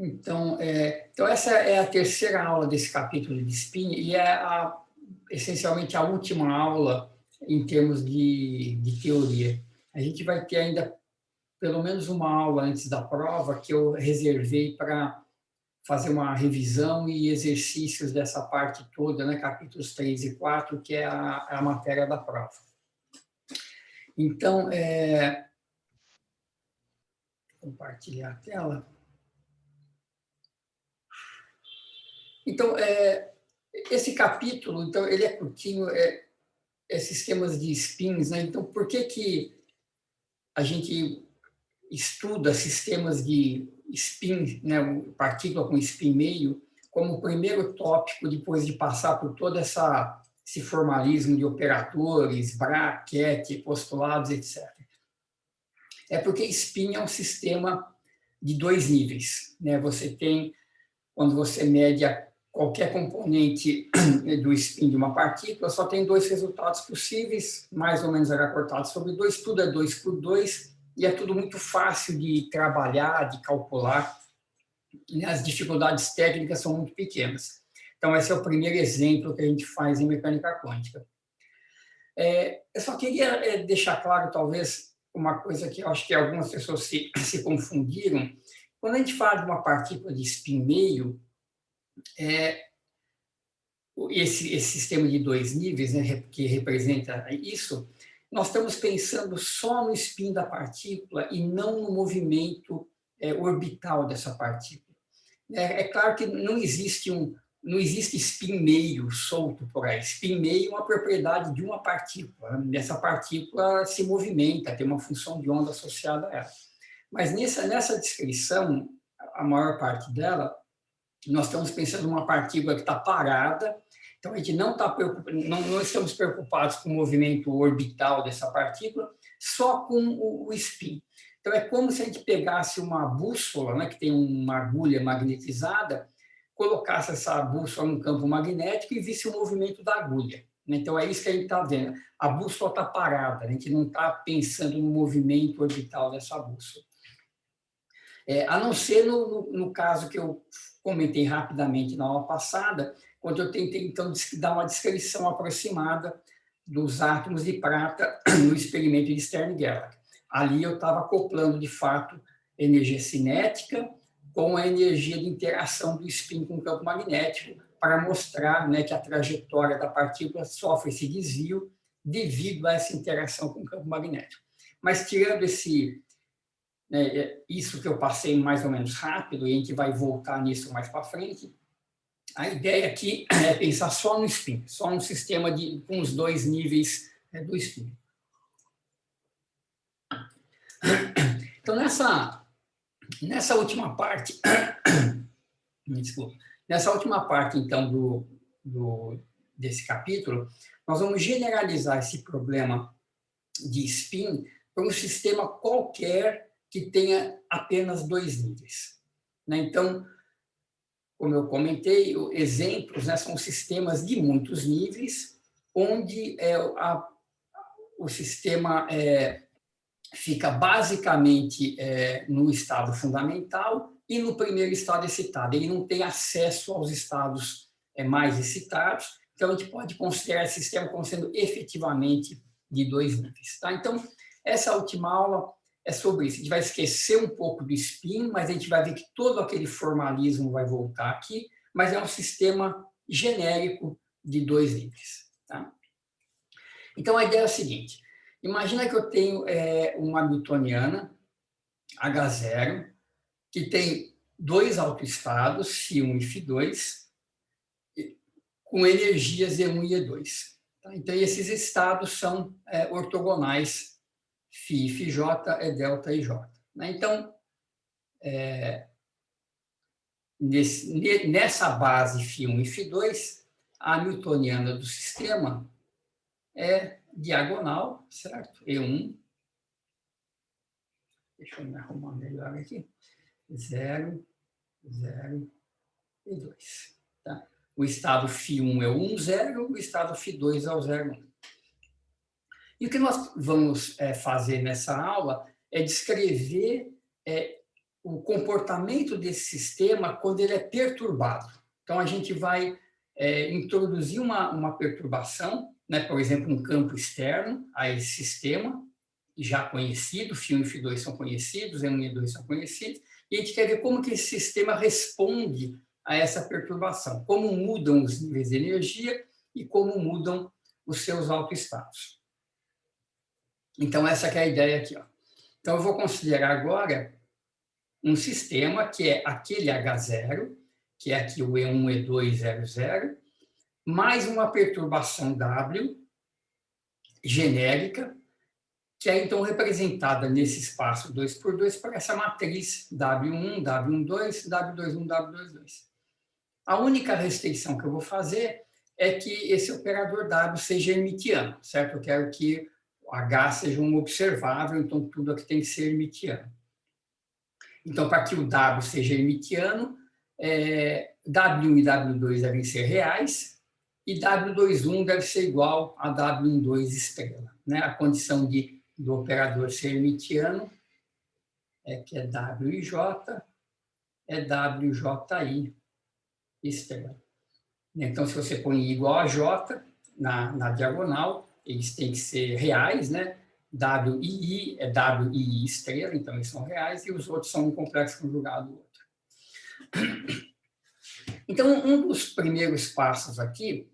Então, essa é a terceira aula desse capítulo de spin e é essencialmente a última aula em termos de teoria. A gente vai ter ainda pelo menos uma aula antes da prova que eu reservei para fazer uma revisão e exercícios dessa parte toda, né, capítulos 3 e 4, que é a matéria da prova. Então, compartilhar a tela. Então, esse capítulo, então, ele é curtinho, sistemas de spins, né? Então, por que a gente estuda sistemas de spin, né, partícula com spin meio, como o primeiro tópico, depois de passar por todo esse formalismo de operadores, bracket, postulados, etc. É porque spin é um sistema de dois níveis, né? Você tem, quando você mede qualquer componente do spin de uma partícula, só tem dois resultados possíveis, mais ou menos acortados sobre dois, tudo é 2 por 2, e é tudo muito fácil de trabalhar, de calcular, e as dificuldades técnicas são muito pequenas. Então, esse é o primeiro exemplo que a gente faz em mecânica quântica. Eu só queria deixar claro, talvez, uma coisa que eu acho que algumas pessoas se confundiram. Quando a gente fala de uma partícula de spin meio, esse sistema de dois níveis, né, que representa isso, nós estamos pensando só no spin da partícula e não no movimento orbital dessa partícula. É claro que não existe spin meio solto por aí. Spin meio é uma propriedade de uma partícula, né? Essa partícula se movimenta, tem uma função de onda associada a ela. Mas nessa descrição, a maior parte dela, nós estamos pensando numa partícula que está parada, então a gente não estamos preocupados com o movimento orbital dessa partícula, só com o spin. Então é como se a gente pegasse uma bússola, né, que tem uma agulha magnetizada, colocasse essa bússola no campo magnético e visse o movimento da agulha. Então é isso que a gente está vendo. A bússola está parada, a gente não está pensando no movimento orbital dessa bússola. A não ser no caso que eu comentei rapidamente na aula passada, quando eu tentei, então, dar uma descrição aproximada dos átomos de prata no experimento de Stern-Gerlach. Ali eu estava acoplando, de fato, energia cinética com a energia de interação do spin com o campo magnético, para mostrar, né, que a trajetória da partícula sofre esse desvio devido a essa interação com o campo magnético. Mas, tirando isso que eu passei mais ou menos rápido, e a gente vai voltar nisso mais para frente, a ideia aqui é pensar só no spin, só no sistema com os dois níveis do spin. Então, nessa última parte, desculpa, nessa última parte, então, desse capítulo, nós vamos generalizar esse problema de spin para um sistema qualquer que tenha apenas dois níveis. Então, como eu comentei, exemplos, né, são sistemas de muitos níveis, onde o sistema fica basicamente no estado fundamental e no primeiro estado excitado. Ele não tem acesso aos estados mais excitados, então a gente pode considerar esse sistema como sendo efetivamente de dois níveis. Tá? Então, essa última aula é sobre isso. A gente vai esquecer um pouco do spin, mas a gente vai ver que todo aquele formalismo vai voltar aqui, mas é um sistema genérico de dois níveis. Tá? Então, a ideia é a seguinte. Imagina que eu tenho uma newtoniana, H0, que tem dois autoestados, φ1 e φ2, com energias E1 e E2. Tá? Então, esses estados são ortogonais, φ e φj é delta e j. Então, nessa base φ1 e φ2, a newtoniana do sistema é diagonal, certo? E1. Deixa eu me arrumar melhor aqui. 0, 0 e 2. Tá? O estado φ1 é o 1, 0, o estado φ2 é o 0, 1. E o que nós vamos fazer nessa aula é descrever o comportamento desse sistema quando ele é perturbado. Então, a gente vai introduzir uma perturbação, né, por exemplo, um campo externo a esse sistema, já conhecido, φ1 e φ2 são conhecidos, E1 e E2 são conhecidos, e a gente quer ver como que esse sistema responde a essa perturbação, como mudam os níveis de energia e como mudam os seus autoestados. Então, essa que é a ideia aqui. Ó. Então, eu vou considerar agora um sistema que é aquele H0, que é aqui o E1, E2, 0, 0, mais uma perturbação W genérica, que é então representada nesse espaço 2 por 2 por essa matriz W1, W12, W21, W22. A única restrição que eu vou fazer é que esse operador W seja hermitiano, certo? Eu quero que o H seja um observável, então tudo aqui tem que ser hermitiano. Então, para que o W seja hermitiano, W1 e W2 devem ser reais e W21 deve ser igual a W12 estrela. Né? A condição do operador ser hermitiano é que é WJ, é WJI estrela. Então, se você põe igual a J na diagonal, eles têm que ser reais, né? WII é WII estrela, então eles são reais, e os outros são um complexo conjugado do outro. Então, um dos primeiros passos aqui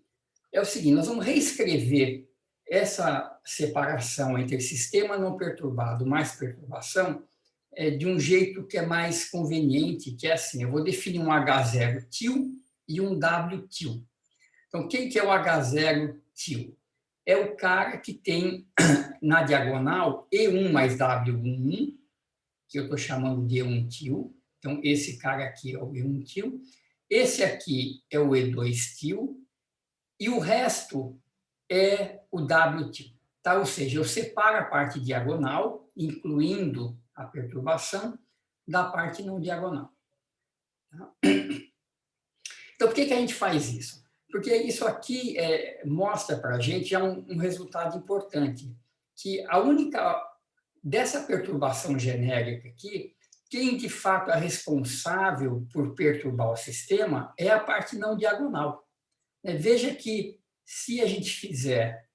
é o seguinte, nós vamos reescrever essa separação entre sistema não perturbado mais perturbação de um jeito que é mais conveniente, que é assim, eu vou definir um H0 til e um W til. Então, quem que é o H0 til? É o cara que tem na diagonal E1 mais W11, que eu estou chamando de E1 til. Então, esse cara aqui é o E1 til. Esse aqui é o E2 til. E o resto é o W til. Tá? Ou seja, eu separo a parte diagonal, incluindo a perturbação, da parte não diagonal. Tá? Então, por que a gente faz isso? Porque isso aqui mostra para a gente já um resultado importante, que a única, dessa perturbação genérica aqui, quem de fato é responsável por perturbar o sistema é a parte não diagonal. Veja que se a gente fizer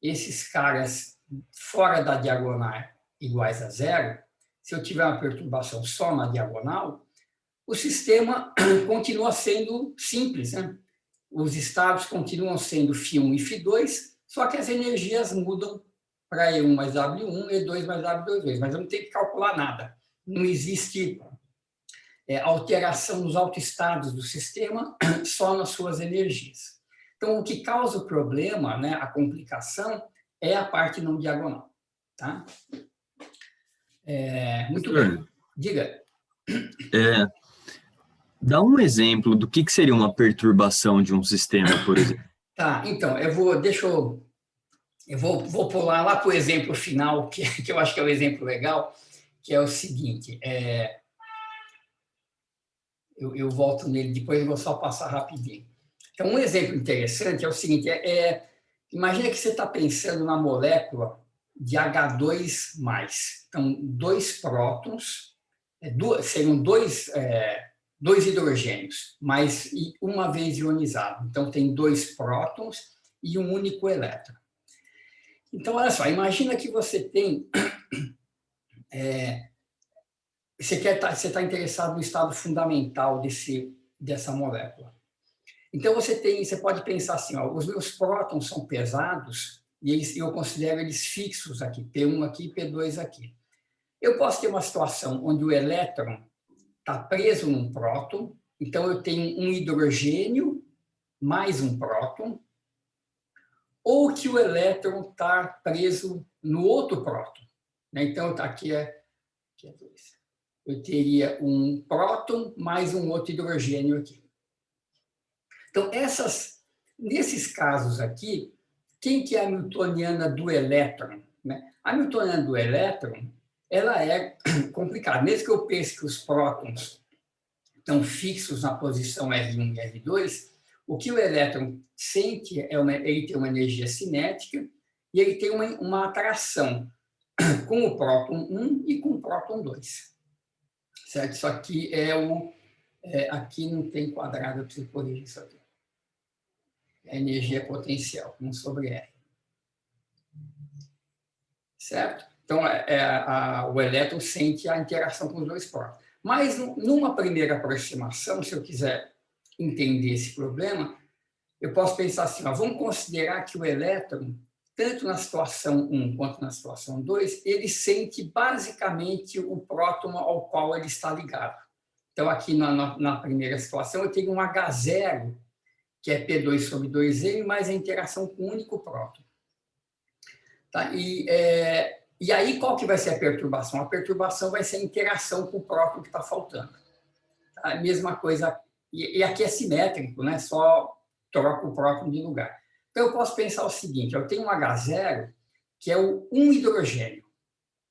esses caras fora da diagonal iguais a zero, se eu tiver uma perturbação só na diagonal, o sistema continua sendo simples, né? Os estados continuam sendo φ1 e φ2, só que as energias mudam para E1 mais W1, E2 mais W22, mas eu não tenho que calcular nada. Não existe alteração nos autoestados do sistema, só nas suas energias. Então, o que causa o problema, né, a complicação, é a parte não diagonal. Tá? Muito bem. Diga. Dá um exemplo do que seria uma perturbação de um sistema, por exemplo. Tá, então, eu vou pular lá para o exemplo final, que eu acho que é o exemplo legal, que é o seguinte, eu volto nele, depois eu vou só passar rapidinho. Então, um exemplo interessante é o seguinte, imagina que você está pensando na molécula de H2+. Então, dois prótons, seriam dois hidrogênios, mas uma vez ionizado. Então, tem dois prótons e um único elétron. Então, olha só, imagina que você tem... você está interessado no estado fundamental dessa molécula. Então, você pode pensar assim, ó, os meus prótons são pesados e eu considero eles fixos aqui, P1 aqui, P2 aqui. Eu posso ter uma situação onde o elétron está preso num próton, então eu tenho um hidrogênio mais um próton, ou que o elétron está preso no outro próton. Então, aqui é 2. Eu teria um próton mais um outro hidrogênio aqui. Então, nesses casos aqui, quem que é a newtoniana do elétron? A newtoniana do elétron, ela é complicada. Mesmo que eu pense que os prótons estão fixos na posição R1 e R2, o que o elétron sente ele tem uma energia cinética e ele tem uma atração com o próton 1 e com o próton 2. Certo? Isso aqui aqui não tem quadrado, eu preciso corrigir isso aqui. A energia potencial, 1 sobre R. Certo? Então, o elétron sente a interação com os dois prótons. Mas, numa primeira aproximação, se eu quiser entender esse problema, eu posso pensar assim, vamos considerar que o elétron, tanto na situação 1 quanto na situação 2, ele sente basicamente o próton ao qual ele está ligado. Então, aqui na primeira situação, eu tenho um H0, que é P2 sobre 2M, mais a interação com o único próton. Tá? E aí, qual que vai ser a perturbação? A perturbação vai ser a interação com o próton que está faltando. Tá? A mesma coisa, e aqui é simétrico, né? Só troca o próton de lugar. Então, eu posso pensar o seguinte, eu tenho um H0, que é o 1 hidrogênio,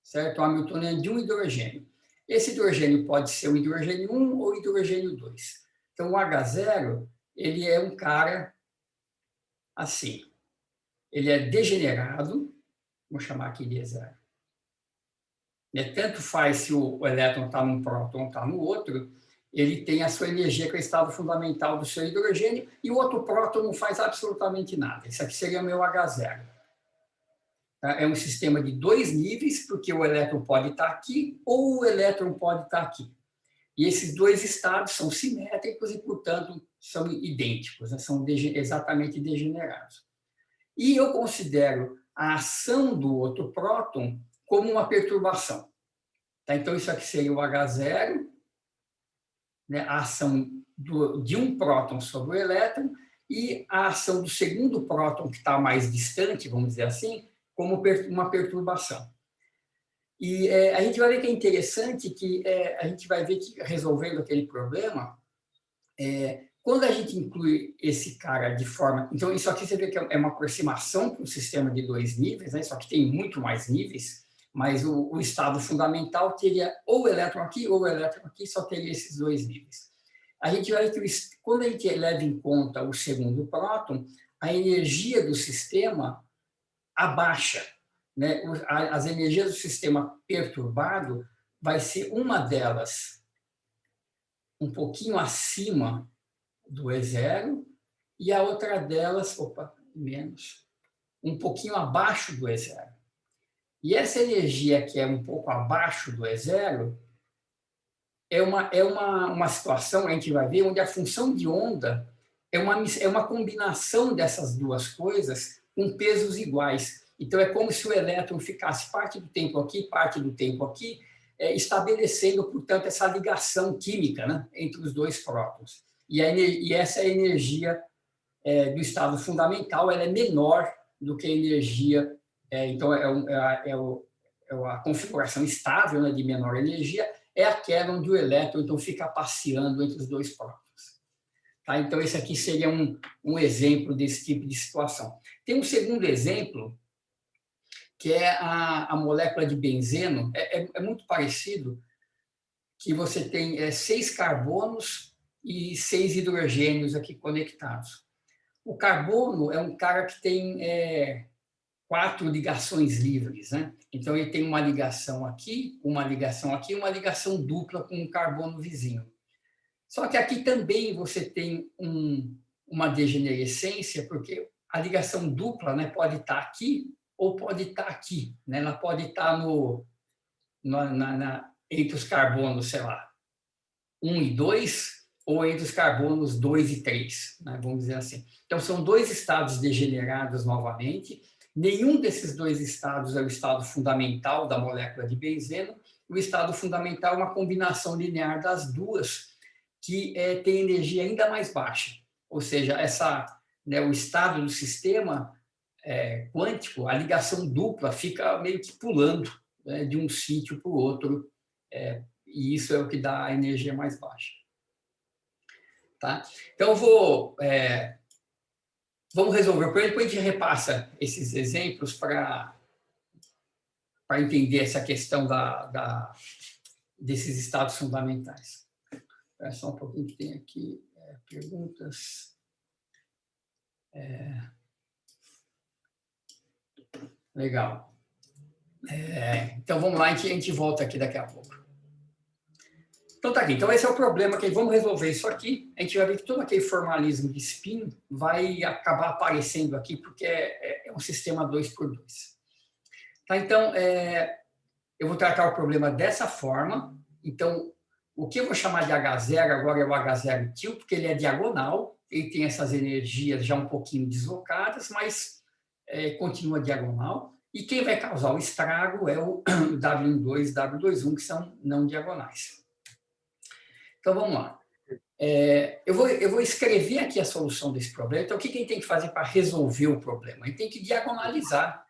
certo? O hamiltoniano de um hidrogênio. Esse hidrogênio pode ser o hidrogênio 1 ou o hidrogênio 2. Então, o H0, ele é um cara assim. Ele é degenerado, vou chamar aqui de E0. Tanto faz se o elétron está num próton ou está no outro, ele tem a sua energia, que é o estado fundamental do seu hidrogênio, e o outro próton não faz absolutamente nada. Isso aqui seria o meu H0. É um sistema de 2 níveis, porque o elétron pode estar aqui ou o elétron pode estar aqui. E esses dois estados são simétricos e, portanto, são idênticos, né? São exatamente degenerados. E eu considero a ação do outro próton como uma perturbação. Tá? Então, isso aqui seria o H0, né? A ação de um próton sobre o elétron, e a ação do segundo próton, que está mais distante, vamos dizer assim, como uma perturbação. E a gente vai ver que é interessante que a gente vai ver que, resolvendo aquele problema, quando a gente inclui esse cara de forma... Então, isso aqui você vê que é uma aproximação para um sistema de 2 níveis, né? Só que tem muito mais níveis, mas o estado fundamental teria ou o elétron aqui ou o elétron aqui, só teria esses 2 níveis. A gente vai ver que, quando a gente leva em conta o segundo próton, a energia do sistema abaixa, né? As energias do sistema perturbado vai ser uma delas um pouquinho acima do E0, e a outra delas, menos, um pouquinho abaixo do E0. E essa energia que é um pouco abaixo do E0 é uma situação, a gente vai ver, onde a função de onda é uma combinação dessas duas coisas com pesos iguais. Então, é como se o elétron ficasse parte do tempo aqui, parte do tempo aqui, estabelecendo, portanto, essa ligação química, né, entre os dois prótons. E essa é a energia do estado fundamental, ela é menor do que a energia, então a configuração estável, né, de menor energia, é aquela onde o elétron então, fica passeando entre os dois prótons. Tá? Então, esse aqui seria um exemplo desse tipo de situação. Tem um segundo exemplo, que é a molécula de benzeno, é muito parecido, que você tem 6 carbonos e 6 hidrogênios aqui conectados. O carbono é um cara que tem 4 ligações livres, né? Então, ele tem uma ligação aqui, uma ligação dupla com um carbono vizinho. Só que aqui também você tem uma degenerescência, porque a ligação dupla, né, pode estar aqui ou pode estar aqui, né? Ela pode estar entre os carbonos, sei lá, 1 e 2, ou entre os carbonos 2 e 3, né? Vamos dizer assim. Então, são 2 estados degenerados novamente. Nenhum desses 2 estados é o estado fundamental da molécula de benzeno. O estado fundamental é uma combinação linear das duas, que tem energia ainda mais baixa. Ou seja, o estado do sistema quântico, a ligação dupla fica meio que pulando, né, de um sítio para o outro, e isso é o que dá a energia mais baixa. Tá? Então, vamos resolver o problema, depois a gente repassa esses exemplos para entender essa questão desses estados fundamentais. Espera só um pouquinho que tem aqui perguntas. Legal. Então, vamos lá, a gente volta aqui daqui a pouco. Então, tá aqui. Então, esse é o problema, que vamos resolver isso aqui. A gente vai ver que todo aquele formalismo de spin vai acabar aparecendo aqui, porque é um sistema 2x2. Tá, então, eu vou tratar o problema dessa forma. Então, o que eu vou chamar de H0 agora é o H0 til, porque ele é diagonal, ele tem essas energias já um pouquinho deslocadas, mas continua diagonal. E quem vai causar o estrago é o W12 e W21, que são não diagonais. Então, vamos lá. Eu vou escrever aqui a solução desse problema. Então, o que a gente tem que fazer para resolver o problema? A gente tem que diagonalizar,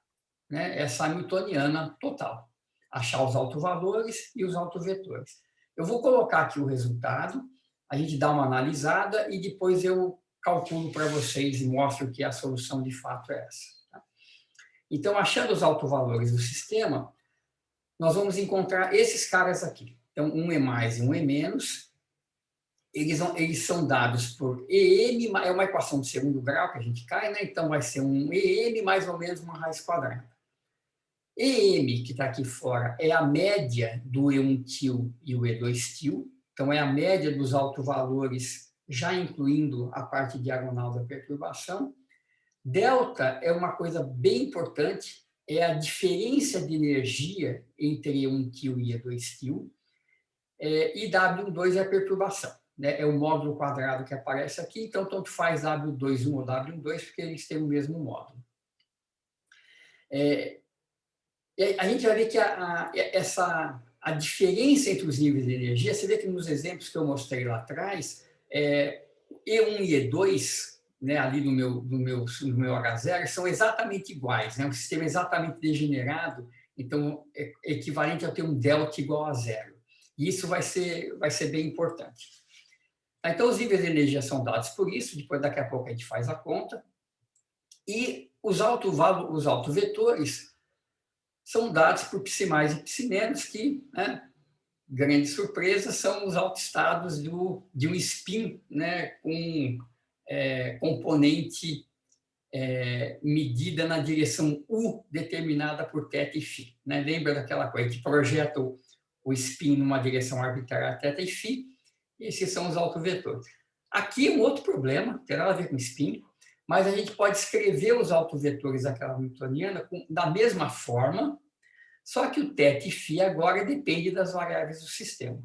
né, essa hamiltoniana total. Achar os autovalores e os autovetores. Eu vou colocar aqui o resultado, a gente dá uma analisada e depois eu calculo para vocês e mostro que a solução de fato é essa. Tá? Então, achando os autovalores do sistema, nós vamos encontrar esses caras aqui. Então, um é mais e um é menos. Eles são dados por EM, é uma equação de segundo grau que a gente cai, né? Então vai ser um EM mais ou menos uma raiz quadrada. EM, que está aqui fora, é a média do E1 til e o E2 til, então é a média dos autovalores, já incluindo a parte diagonal da perturbação. Delta é uma coisa bem importante, é a diferença de energia entre E1 til e E2 til, e W12 é a perturbação. É o módulo quadrado que aparece aqui, então tanto faz W21 ou W12, porque eles têm o mesmo módulo. A gente vai ver que a diferença entre os níveis de energia, você vê que nos exemplos que eu mostrei lá atrás, E1 e E2, né, ali no meu H0, são exatamente iguais, né, um sistema exatamente degenerado, então é equivalente a ter um delta igual a zero. E isso vai ser bem importante. Então, os níveis de energia são dados por isso, depois daqui a pouco a gente faz a conta. E os autovetores são dados por psi mais e psi menos, que, né, grande surpresa, são os autoestados de um spin, né, com componente medida na direção U determinada por θ e φ. Né? Lembra daquela coisa que projeta o spin numa direção arbitrária θ e φ? Esses são os autovetores. Aqui um outro problema, não tem nada a ver com spin, mas a gente pode escrever os autovetores daquela hamiltoniana da mesma forma, só que o θ e φ agora depende das variáveis do sistema.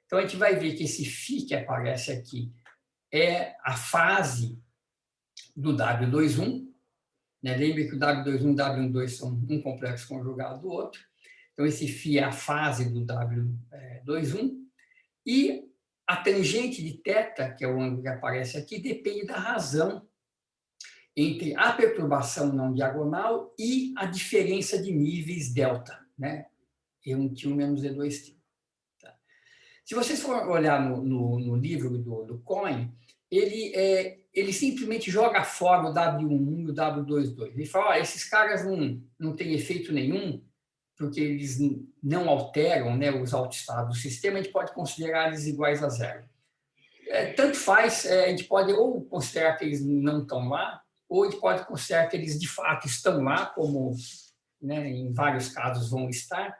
Então, a gente vai ver que esse φ que aparece aqui é a fase do W21. Né? Lembre que o W21 e o W12 são um complexo conjugado do outro. Então, esse φ é a fase do W21. E a tangente de θ, que é o ângulo que aparece aqui, depende da razão entre a perturbação não diagonal e a diferença de níveis delta, né? E1 til menos E2 til. Tá? Se vocês forem olhar no livro do Cohen, ele simplesmente joga fora o W11 e o W22. Ele fala, esses caras não têm efeito nenhum, porque eles não alteram, né, os autoestados do sistema, a gente pode considerar eles iguais a zero. Tanto faz, a gente pode ou considerar que eles não estão lá, ou a gente pode considerar que eles de fato estão lá, como, né, em vários casos vão estar,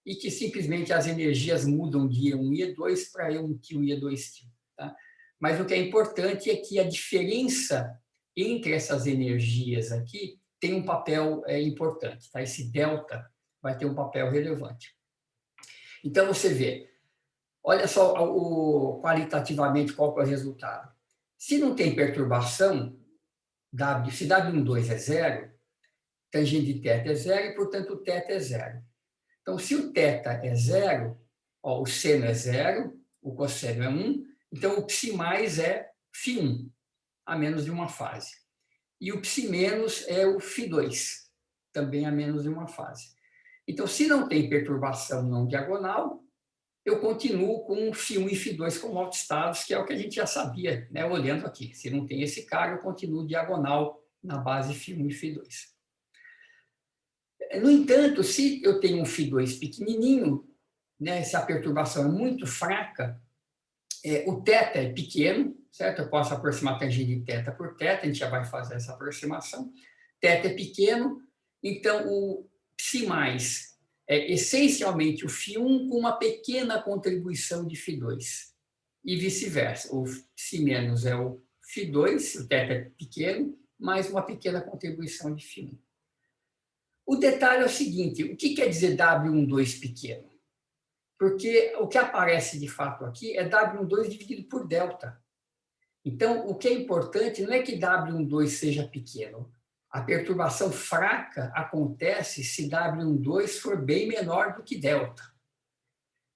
e que simplesmente as energias mudam de E1 e E2 para E1 til e E2 til. Tá? Mas o que é importante é que a diferença entre essas energias aqui tem um papel importante. Tá? Esse delta vai ter um papel relevante. Então, você vê, olha só qualitativamente qual é o resultado. Se não tem perturbação, se W12 é zero, tangente de θ é zero e, portanto, o θ é zero. Então, se o θ é zero, o seno é zero, o cosseno é 1, então o psi mais é φ1, a menos de uma fase. E o psi menos é o φ2, também a menos de uma fase. Então, se não tem perturbação não diagonal, eu continuo com φ1 e φ2 como autoestados, que é o que a gente já sabia, né, olhando aqui. Se não tem esse cara, eu continuo diagonal na base φ1 e φ2. No entanto, se eu tenho um φ2 pequenininho, né, se a perturbação é muito fraca, o θ é pequeno, certo? Eu posso aproximar a tangente de θ por θ, a gente já vai fazer essa aproximação. θ é pequeno, então o psi mais é essencialmente o φ1 com uma pequena contribuição de φ2. E vice-versa. O φ- é o φ2, o θ é pequeno, mais uma pequena contribuição de φ1. O detalhe é o seguinte, o que quer dizer W12 pequeno? Porque o que aparece de fato aqui é W12 dividido por delta. Então, o que é importante não é que W12 seja pequeno. A perturbação fraca acontece se W12 for bem menor do que delta.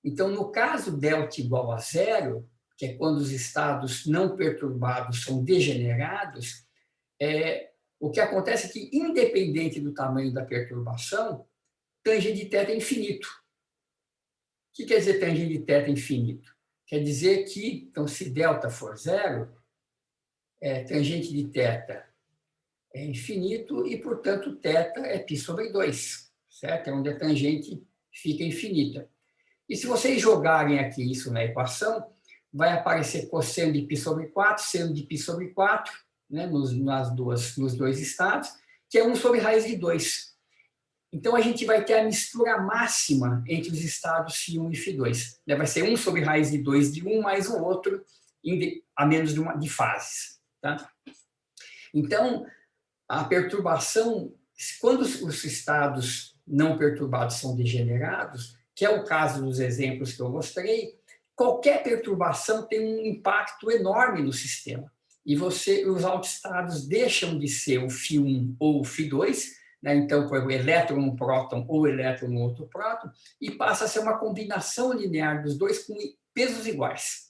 Então, no caso delta igual a zero, que é quando os estados não perturbados são degenerados, o que acontece é que, independente do tamanho da perturbação, tangente de θ é infinito. O que quer dizer tangente de θ infinito? Quer dizer que, então, se delta for zero, tangente de θ é infinito e, portanto, θ é π sobre 2, certo? É onde a tangente fica infinita. E se vocês jogarem aqui isso na equação, vai aparecer cosseno de π sobre 4, seno de π sobre 4, né, nos dois estados, que é 1 sobre raiz de 2. Então, a gente vai ter a mistura máxima entre os estados φ1 e φ2. Vai ser 1 sobre raiz de 2 de um mais o outro, a menos de fases. Tá? Então, a perturbação, quando os estados não perturbados são degenerados, que é o caso dos exemplos que eu mostrei, qualquer perturbação tem um impacto enorme no sistema. E os autoestados deixam de ser o φ1 ou o φ2, né? Então, por exemplo, elétron um próton ou elétron um outro próton, e passa a ser uma combinação linear dos dois com pesos iguais.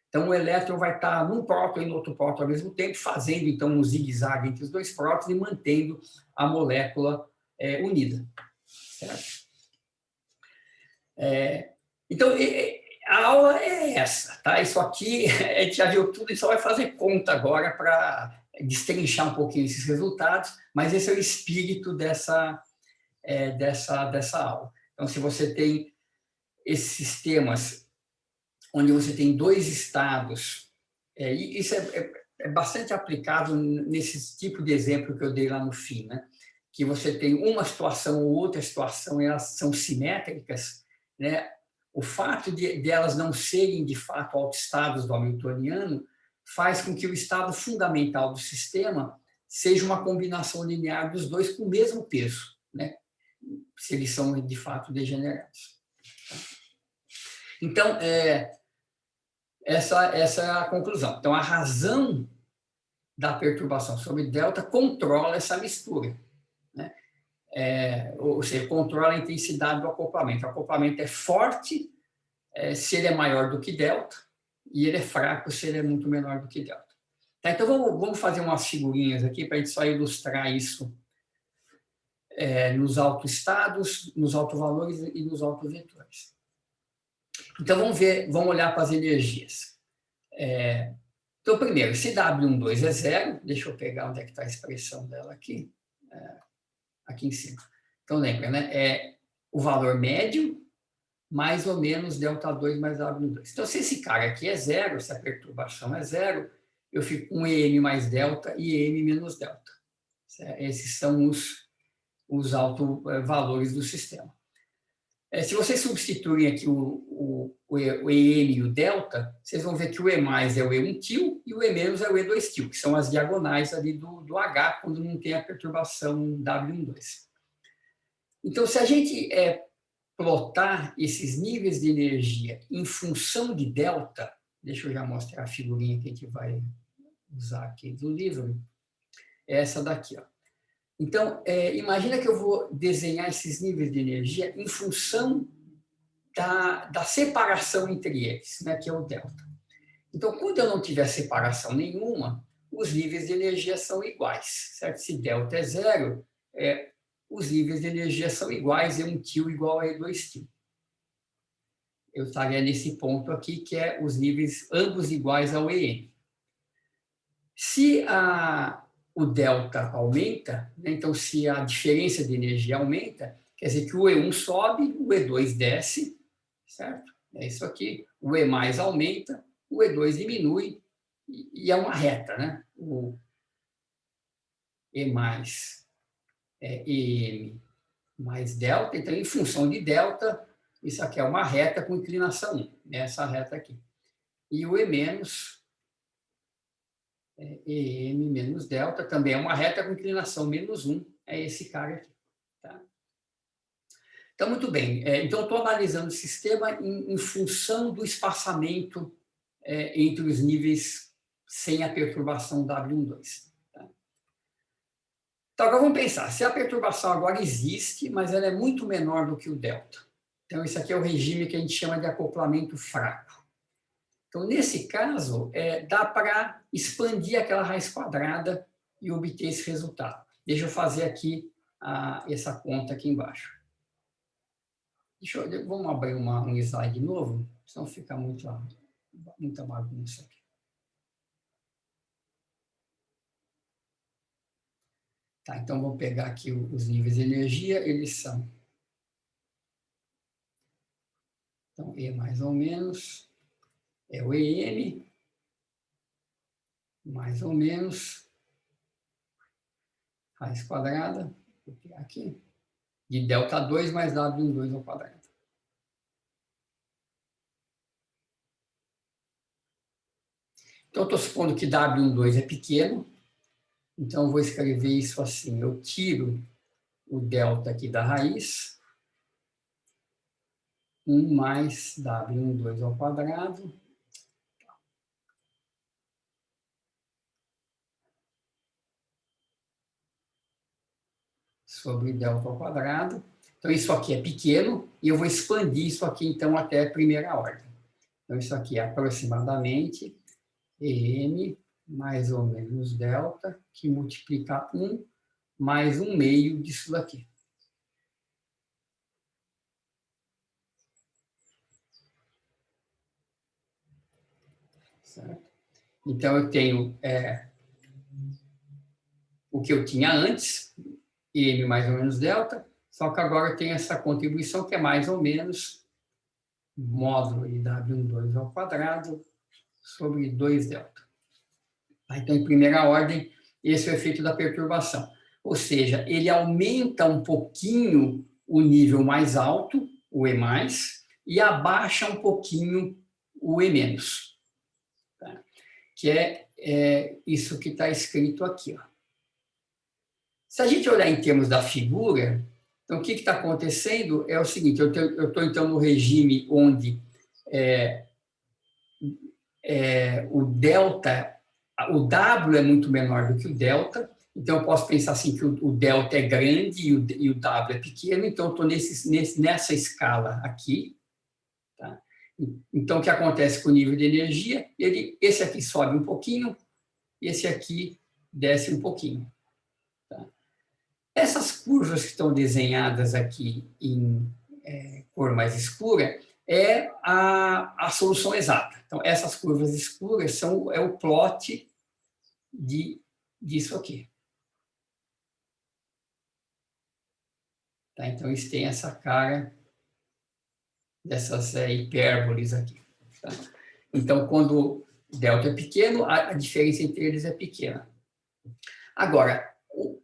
Então, o elétron vai estar num próton e no outro próton ao mesmo tempo, fazendo, então, um zigue-zague entre os dois prótons e mantendo a molécula unida. Certo? Então, a aula é essa. Tá? Isso aqui, a gente já viu tudo e só vai fazer conta agora para destrinchar um pouquinho esses resultados, mas esse é o espírito dessa aula. Então, se você tem esses sistemas onde você tem dois estados, e isso é bastante aplicado nesse tipo de exemplo que eu dei lá no fim, né? Que você tem uma situação ou outra situação, e elas são simétricas, né? O fato de elas não serem, de fato, autoestados do Hamiltoniano faz com que o estado fundamental do sistema seja uma combinação linear dos dois com o mesmo peso, né? Se eles são, de fato, degenerados. Então, essa é a conclusão. Então, a razão da perturbação sobre delta controla essa mistura, né? Ou seja, controla a intensidade do acoplamento. O acoplamento é forte se ele é maior do que delta, e ele é fraco se ele é muito menor do que delta. Tá, então, vamos fazer umas figurinhas aqui para a gente só ilustrar isso nos autoestados, nos autovalores e nos autovetores. Então, vamos olhar para as energias. Então, primeiro, se W12 é zero, deixa eu pegar onde é que está a expressão dela aqui, aqui em cima. Então, lembra, né? É o valor médio mais ou menos ΔH2 mais W12. Então, se esse cara aqui é zero, se a perturbação é zero, eu fico com EM mais delta e EM menos delta. Esses são os autovalores do sistema. Se vocês substituírem aqui o EM e o delta, vocês vão ver que o E mais é o E1 e o E menos é o E2, que são as diagonais ali do H, quando não tem a perturbação W12. Então, se a gente plotar esses níveis de energia em função de delta, deixa eu já mostrar a figurinha que a gente vai usar aqui do livro, é essa daqui, ó. Então, imagina que eu vou desenhar esses níveis de energia em função da separação entre eles, né, que é o delta. Então, quando eu não tiver separação nenhuma, os níveis de energia são iguais, certo? Se delta é zero, os níveis de energia são iguais, E1 igual a E2. Eu estaria nesse ponto aqui, que é os níveis ambos iguais ao EM. Se o delta aumenta, né, então se a diferença de energia aumenta, quer dizer que o E1 sobe, o E2 desce, certo? É isso aqui. O E mais aumenta, o E2 diminui, e é uma reta, né? O E mais EM mais delta. Então, em função de delta, isso aqui é uma reta com inclinação 1, essa reta aqui. E o E menos, EM menos delta, também é uma reta com inclinação menos 1, é esse cara aqui. Tá? Então, muito bem. Então, eu estou analisando o sistema em função do espaçamento entre os níveis sem a perturbação W12. Tá? Então, agora vamos pensar. Se a perturbação agora existe, mas ela é muito menor do que o delta. Então, esse aqui é o regime que a gente chama de acoplamento fraco. Então, nesse caso, dá para expandir aquela raiz quadrada e obter esse resultado. Deixa eu fazer aqui essa conta aqui embaixo. Vamos abrir um slide novo, senão fica muita bagunça aqui. Tá, então, vou pegar aqui os níveis de energia, eles são... Então, E mais ou menos é o EM, mais ou menos, raiz quadrada, vou pegar aqui, de delta2 mais W12 ao quadrado. Então, eu estou supondo que W12 é pequeno, então eu vou escrever isso assim, eu tiro o delta aqui da raiz, 1 mais W12 ao quadrado, sobre delta ao quadrado. Então, isso aqui é pequeno, e eu vou expandir isso aqui, então, até a primeira ordem. Então, isso aqui é aproximadamente EM mais ou menos delta, que multiplica 1 mais 1 meio disso daqui. Certo? Então, eu tenho o que eu tinha antes, EM mais ou menos delta, só que agora eu tenho essa contribuição que é mais ou menos módulo de W12 ao quadrado sobre 2 delta. Então, em primeira ordem, esse é o efeito da perturbação. Ou seja, ele aumenta um pouquinho o nível mais alto, o E+, e abaixa um pouquinho o E-. Tá? Que é isso que está escrito aqui. Ó. Se a gente olhar em termos da figura, então o que está acontecendo é o seguinte, eu estou então no regime onde o delta, o W é muito menor do que o delta, então eu posso pensar assim que o delta é grande e o W é pequeno, então eu estou nessa escala aqui. Tá? Então, o que acontece com o nível de energia? Esse aqui sobe um pouquinho, esse aqui desce um pouquinho. Tá? Essas curvas que estão desenhadas aqui em cor mais escura é a solução exata. Então, essas curvas escuras é o plot disso aqui. Tá? Então, eles têm essa cara dessas hipérboles aqui. Tá? Então, quando delta é pequeno, a diferença entre eles é pequena. Agora,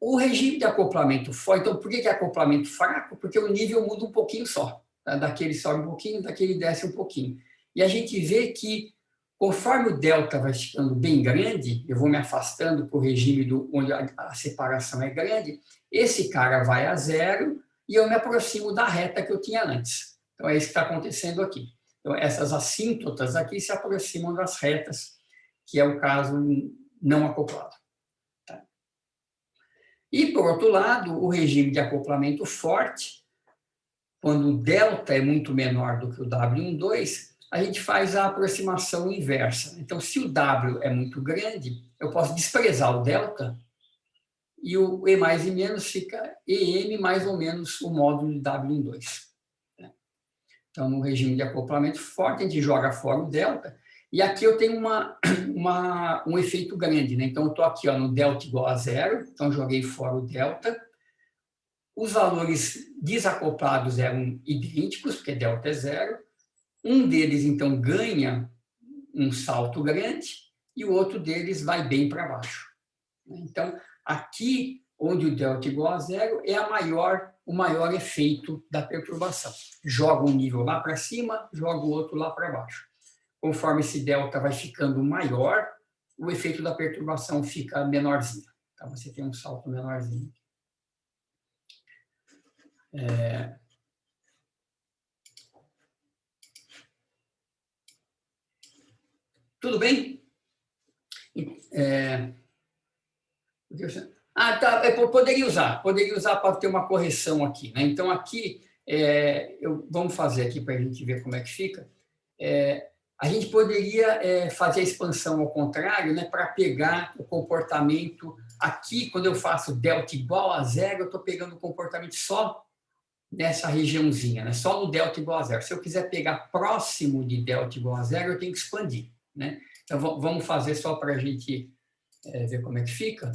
o regime de acoplamento forte, então, por que é acoplamento fraco? Porque o nível muda um pouquinho só. Tá? Daqui ele sobe um pouquinho, daqui ele desce um pouquinho. E a gente vê que, conforme o delta vai ficando bem grande, eu vou me afastando para o regime onde a separação é grande, esse cara vai a zero e eu me aproximo da reta que eu tinha antes. Então, é isso que está acontecendo aqui. Então, essas assíntotas aqui se aproximam das retas, que é o caso não acoplado. Tá? E, por outro lado, o regime de acoplamento forte, quando o delta é muito menor do que o W12, a gente faz a aproximação inversa. Então, se o W é muito grande, eu posso desprezar o delta e o E mais e menos fica EM mais ou menos o módulo de W12. Então, no regime de acoplamento forte, a gente joga fora o delta, e aqui eu tenho um efeito grande. Né? Então, eu estou aqui no delta igual a zero, então joguei fora o delta. Os valores desacoplados eram idênticos, porque delta é zero. Um deles, então, ganha um salto grande, e o outro deles vai bem para baixo. Então, aqui, onde o delta é igual a zero, é a maior o maior efeito da perturbação. Joga um nível lá para cima, joga o outro lá para baixo. Conforme esse delta vai ficando maior, o efeito da perturbação fica menorzinho. Então, você tem um salto menorzinho. Tudo bem? Tá. Eu poderia usar para ter uma correção aqui, né? Então, aqui, vamos fazer aqui para a gente ver como é que fica. A gente poderia fazer a expansão ao contrário, né, para pegar o comportamento. Aqui, quando eu faço delta igual a zero, eu estou pegando o comportamento só nessa regiãozinha, né, só no delta igual a zero. Se eu quiser pegar próximo de delta igual a zero, eu tenho que expandir, né? Então, vamos fazer só para a gente ver como é que fica.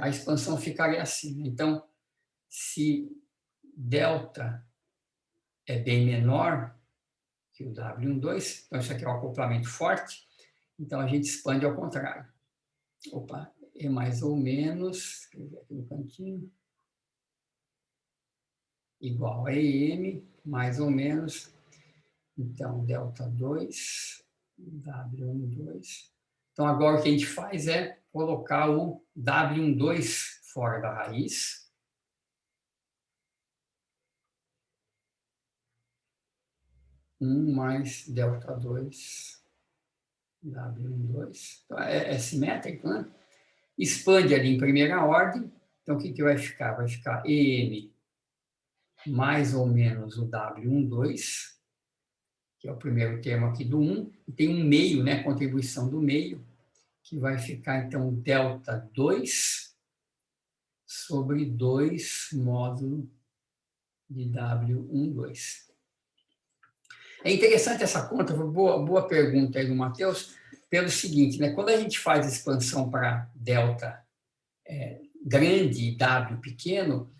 A expansão ficaria assim, né? Então, se delta é bem menor que o W12, então isso aqui é um acoplamento forte, então a gente expande ao contrário. Opa, E mais ou menos, escrever aqui no cantinho, igual a EM, mais ou menos, então delta 2, W12. Então agora o que a gente faz é colocar o W12 fora da raiz. Mais delta 2, W12. Então, é simétrico, né? Expande ali em primeira ordem. Então, o que vai ficar? Vai ficar EM mais ou menos o W12, que é o primeiro termo aqui do 1. E tem um meio, né? Contribuição do meio, que vai ficar, então, delta 2 sobre 2 módulo de W12. É interessante essa conta, boa pergunta aí do Matheus, pelo seguinte, né? Quando a gente faz expansão para delta grande e W pequeno,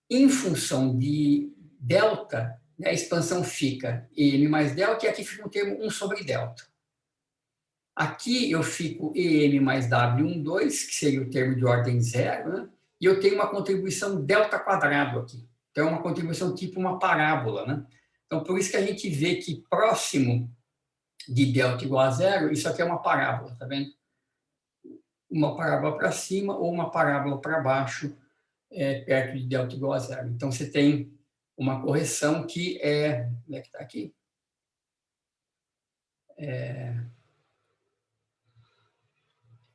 em função de delta, né, a expansão fica EM mais delta, e aqui fica um termo 1 sobre delta. Aqui eu fico EM mais W12, que seria o termo de ordem zero, né? E eu tenho uma contribuição delta quadrado aqui. Então, é uma contribuição tipo uma parábola, né? Então, por isso que a gente vê que próximo de delta igual a zero, isso aqui é uma parábola, tá vendo? Uma parábola para cima ou uma parábola para baixo, perto de delta igual a zero. Então, você tem uma correção que como é que está aqui?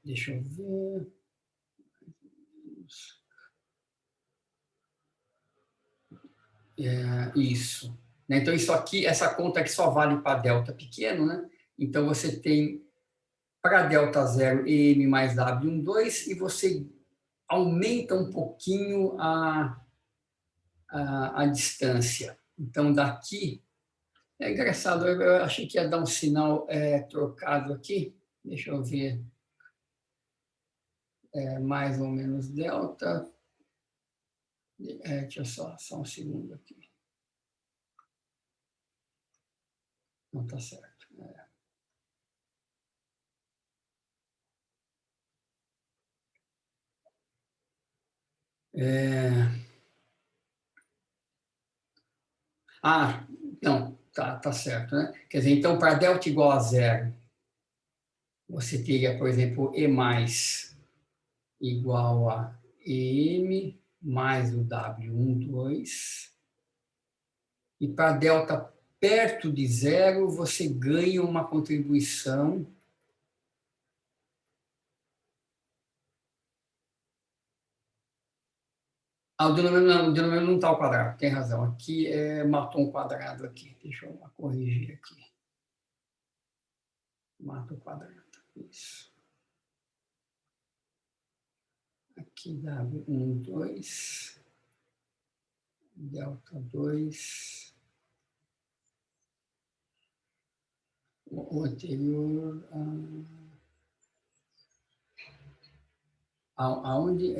Deixa eu ver. Isso. Então, isso aqui, essa conta aqui só vale para delta pequeno, né? Então, você tem para delta zero EM mais W12 e você aumenta um pouquinho a distância. Então, daqui... É engraçado, eu achei que ia dar um sinal trocado aqui. Deixa eu ver. Mais ou menos delta. Deixa eu só um segundo aqui. Não está certo. Não, tá certo, né? Quer dizer, então, para delta igual a zero, você teria, por exemplo, E mais igual a EM mais o W12. E para delta perto de zero, você ganha uma contribuição o denominador não está ao quadrado, tem razão. Aqui matou um quadrado aqui. Deixa eu corrigir aqui. Mata o quadrado. Isso. Aqui W12, delta 2. O anterior. Aonde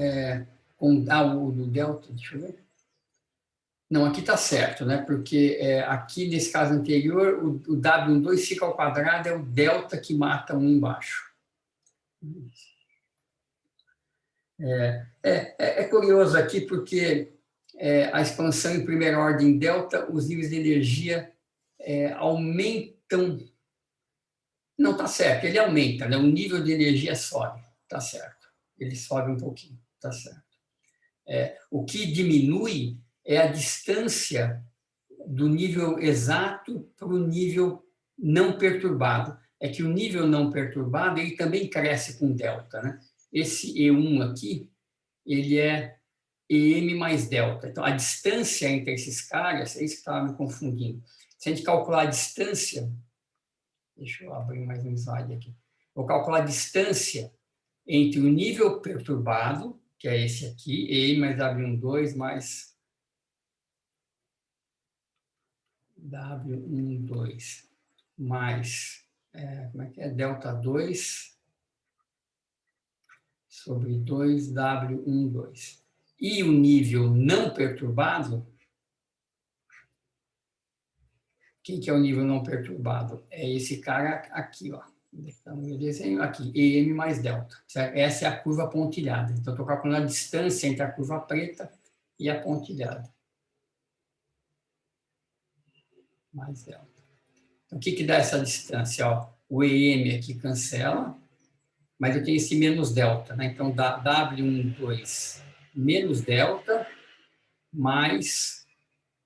o do delta, deixa eu ver. Não, aqui está certo, né? Porque aqui, nesse caso anterior, o W12 fica ao quadrado, é o delta que mata um embaixo. É curioso aqui, porque a expansão em primeira ordem delta, os níveis de energia aumentam. Não está certo, ele aumenta, né? O nível de energia sobe, está certo. Ele sobe um pouquinho, está certo. O que diminui é a distância do nível exato para o nível não perturbado. É que o nível não perturbado ele também cresce com delta, né? Esse E1 aqui, ele é EM mais delta. Então, a distância entre esses caras, é isso que estava me confundindo. Se a gente calcular a distância, deixa eu abrir mais um slide aqui. Vou calcular a distância entre o nível perturbado, que é esse aqui, EM mais W12 mais W12 mais, como é que é? Delta 2 sobre 2W12. E o nível não perturbado, quem que é o nível não perturbado? É esse cara aqui, ó. Então, meu desenho aqui, EM mais delta. Certo? Essa é a curva pontilhada. Então, estou calculando a distância entre a curva preta e a pontilhada. Mais delta. Então, o que dá essa distância? Ó, o EM aqui cancela, mas eu tenho esse menos delta, né? Então, dá W12 menos delta mais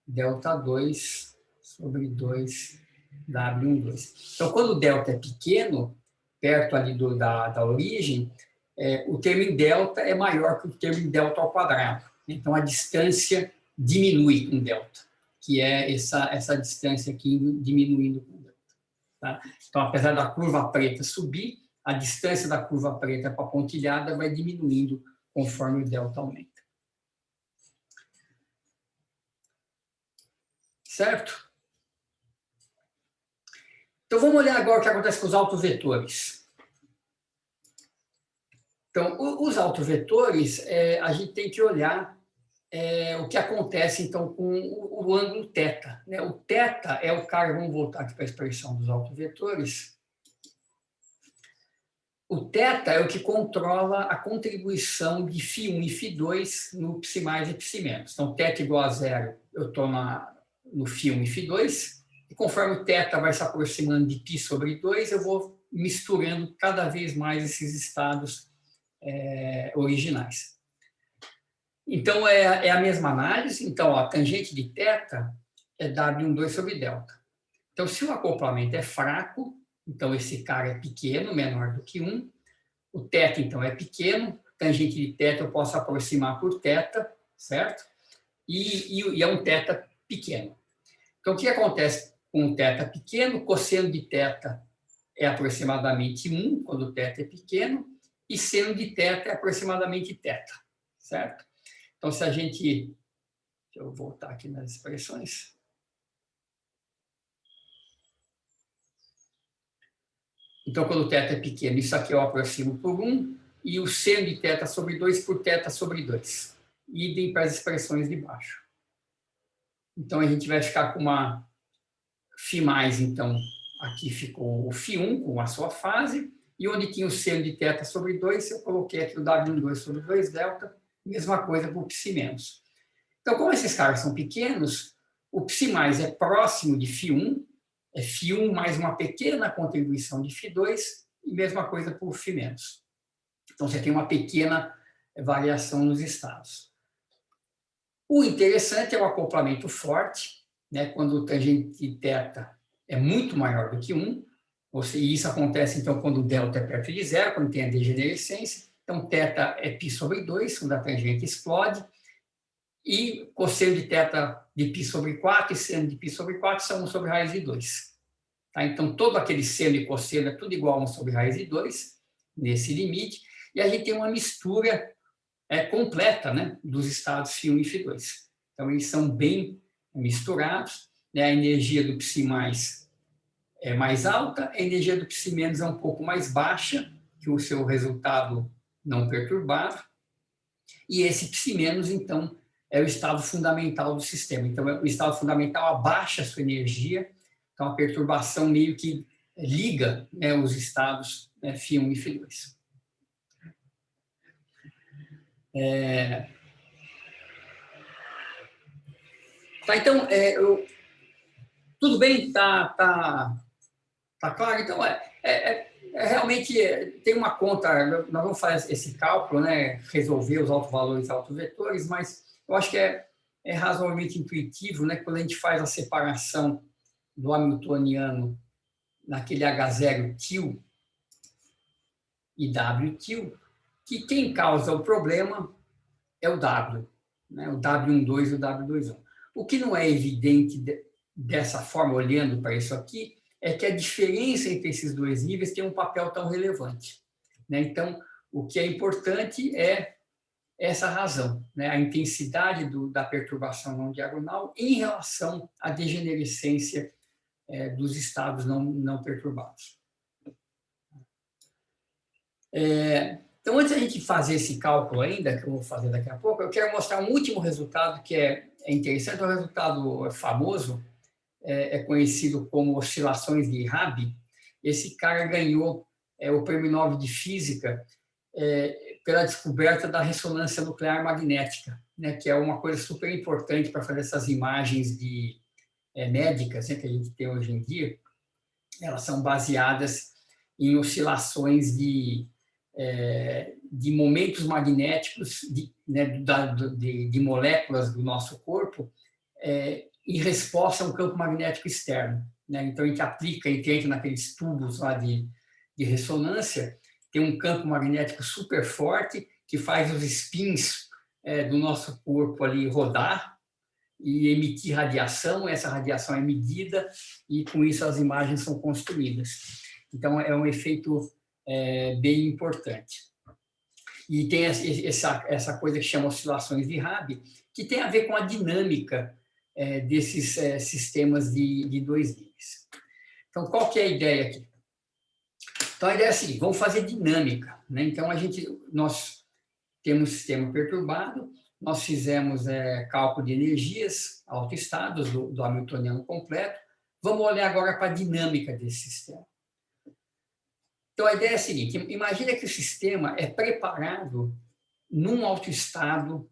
delta 2 sobre 2W12. Então, quando o delta é pequeno, perto ali da origem, o termo em delta é maior que o termo em delta ao quadrado. Então, a distância diminui com delta, que é essa distância aqui diminuindo com delta. Tá? Então, apesar da curva preta subir, a distância da curva preta para a pontilhada vai diminuindo conforme o delta aumenta. Certo? Então, vamos olhar agora o que acontece com os autovetores. Então, os autovetores, a gente tem que olhar o que acontece, então, com o ângulo θ. Né? O θ é o cara, vamos voltar aqui para a expressão dos autovetores. O θ é o que controla a contribuição de φ1 e φ2 no ψ mais e ψ menos. Então, θ igual a zero, eu estou no φ1 e φ2, e conforme o θ vai se aproximando de π sobre 2, eu vou misturando cada vez mais esses estados originais. Então, é a mesma análise. Então, a tangente de θ é W12 sobre delta. Então, se o acoplamento é fraco, então esse cara é pequeno, menor do que 1, o θ, então, é pequeno, tangente de θ eu posso aproximar por θ, certo? E é um θ pequeno. Então, o que acontece com o θ pequeno? O cosseno de θ é aproximadamente 1, quando o θ é pequeno, e seno de θ é aproximadamente θ, certo? Então, se a gente... Deixa eu voltar aqui nas expressões. Então, quando o θ é pequeno, isso aqui eu aproximo por 1, e o seno de θ sobre 2 por θ sobre 2. Idem para as expressões de baixo. Então, a gente vai ficar com uma φ mais, então, aqui ficou o φ1 com a sua fase, e onde tinha o seno de θ sobre 2, eu coloquei aqui o W12 sobre 2 delta, mesma coisa para o ψ menos. Então, como esses caras são pequenos, o ψ mais é próximo de φ1, é φ1 mais uma pequena contribuição de φ2, e mesma coisa para o φ menos. Então, você tem uma pequena variação nos estados. O interessante é o acoplamento forte, né, quando o tangente de θ é muito maior do que 1, e isso acontece, então, quando o delta é perto de zero, quando tem a degenerescência. Então, θ é π sobre 2, quando a tangente explode, e cosseno de θ de π sobre 4 e seno de π sobre 4 são 1 sobre raiz de 2. Tá? Então, todo aquele seno e cosseno é tudo igual a 1 sobre raiz de 2, nesse limite, e a gente tem uma mistura completa, né, dos estados φ1 e φ2. Então, eles são bem misturados, né? A energia do ψ mais é mais alta, a energia do ψ menos é um pouco mais baixa que o seu resultado não perturbado, e esse ψ menos, então, é o estado fundamental do sistema. Então, o estado fundamental abaixa a sua energia, então a perturbação meio que liga, né, os estados, né, φ1 e φ2. Tá, então, tudo bem? Tá claro? Então, realmente tem uma conta, nós vamos fazer esse cálculo, né, resolver os autovalores e autovetores, mas eu acho que é razoavelmente intuitivo, né, quando a gente faz a separação do hamiltoniano naquele H0 til e W til, que quem causa o problema é o W, né, o W12 e o W21. O que não é evidente dessa forma, olhando para isso aqui, é que a diferença entre esses dois níveis tem um papel tão relevante, né? Então, o que é importante é essa razão, né? A intensidade da perturbação não diagonal em relação à degenerescência dos estados não perturbados. Então, antes da gente fazer esse cálculo ainda, que eu vou fazer daqui a pouco, eu quero mostrar um último resultado que é interessante, é um resultado famoso, é conhecido como oscilações de Rabi. Esse cara ganhou o Prêmio Nobel de Física pela descoberta da ressonância nuclear magnética, né, que é uma coisa super importante para fazer essas imagens médicas, né, que a gente tem hoje em dia. Elas são baseadas em oscilações de momentos magnéticos de moléculas do nosso corpo em resposta a um campo magnético externo, né? Então, a gente aplica, a gente entra naqueles tubos lá de ressonância, tem um campo magnético super forte que faz os spins do nosso corpo ali rodar e emitir radiação, essa radiação é medida e, com isso, as imagens são construídas. Então, é um efeito bem importante. E tem essa coisa que chama oscilações de Rabi, que tem a ver com a dinâmica desses sistemas de dois níveis. Então, qual que é a ideia aqui? Então, a ideia é a seguinte, vamos fazer dinâmica, né? Então, nós temos um sistema perturbado, nós fizemos cálculo de energias, autoestados do hamiltoniano completo, vamos olhar agora para a dinâmica desse sistema. Então, a ideia é a seguinte, imagina que o sistema é preparado num autoestado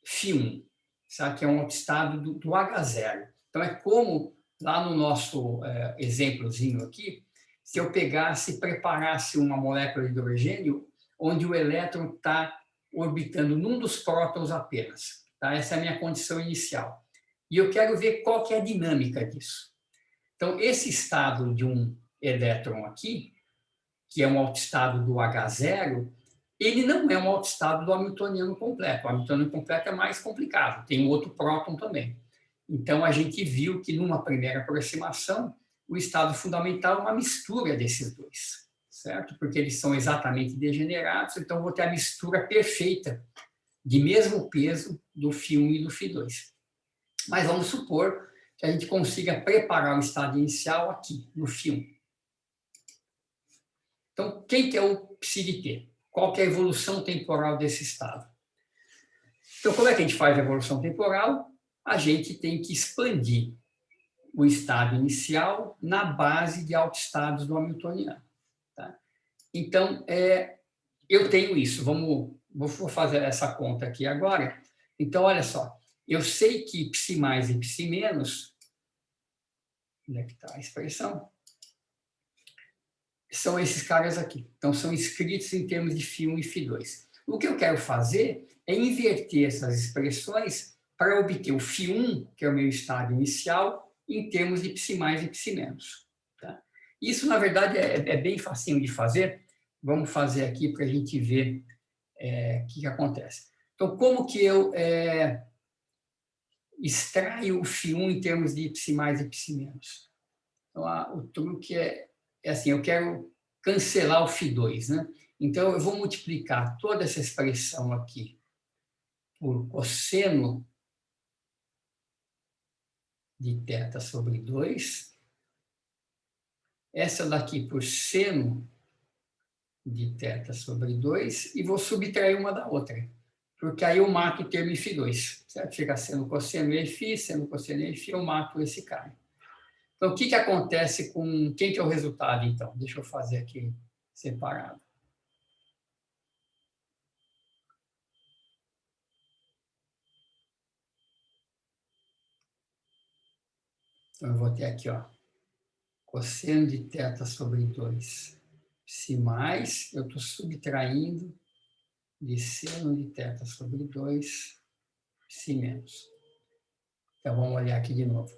φ1, sabe, que é um autoestado do H0. Então, é como, lá no nosso exemplozinho aqui, se eu pegasse e preparasse uma molécula de hidrogênio onde o elétron está orbitando num dos prótons apenas. Tá? Essa é a minha condição inicial. E eu quero ver qual que é a dinâmica disso. Então, esse estado de um elétron aqui, que é um autoestado do H0, ele não é um autoestado do hamiltoniano completo. O hamiltoniano completo é mais complicado, tem um outro próton também. Então, a gente viu que, numa primeira aproximação, o estado fundamental é uma mistura desses dois, certo? Porque eles são exatamente degenerados, então vou ter a mistura perfeita, de mesmo peso, do φ1 e do φ2. Mas vamos supor que a gente consiga preparar o estado inicial aqui, no φ1. Então, quem que é o psi-t? Qual que é a evolução temporal desse estado? Então, como é que a gente faz a evolução temporal? A gente tem que expandir o estado inicial na base de autoestados do hamiltoniano. Tá? Então, eu tenho isso. Vou fazer essa conta aqui agora. Então, olha só. Eu sei que psi mais e psi menos, onde é que está a expressão? São esses caras aqui. Então, são escritos em termos de φ1 e φ2. O que eu quero fazer é inverter essas expressões para obter o φ1, que é o meu estado inicial, em termos de psi mais e psi menos. Tá? Isso, na verdade, é bem facinho de fazer. Vamos fazer aqui para a gente ver o que acontece. Então, como que eu extraio o φ1 em termos de psi mais e psi menos? Então, o truque é assim, eu quero cancelar o φ2, né? Então, eu vou multiplicar toda essa expressão aqui por cosseno de θ sobre 2, essa daqui por seno de θ sobre 2, e vou subtrair uma da outra, porque aí eu mato o termo em φ2, certo? Fica seno cosseno e φ, seno cosseno e φ, eu mato esse cara. Então, o que acontece com... Quem que é o resultado, então? Deixa eu fazer aqui separado. Então, eu vou ter aqui, ó, cosseno de θ sobre 2 psi mais, eu estou subtraindo de seno de θ sobre 2 psi menos. Então, vamos olhar aqui de novo.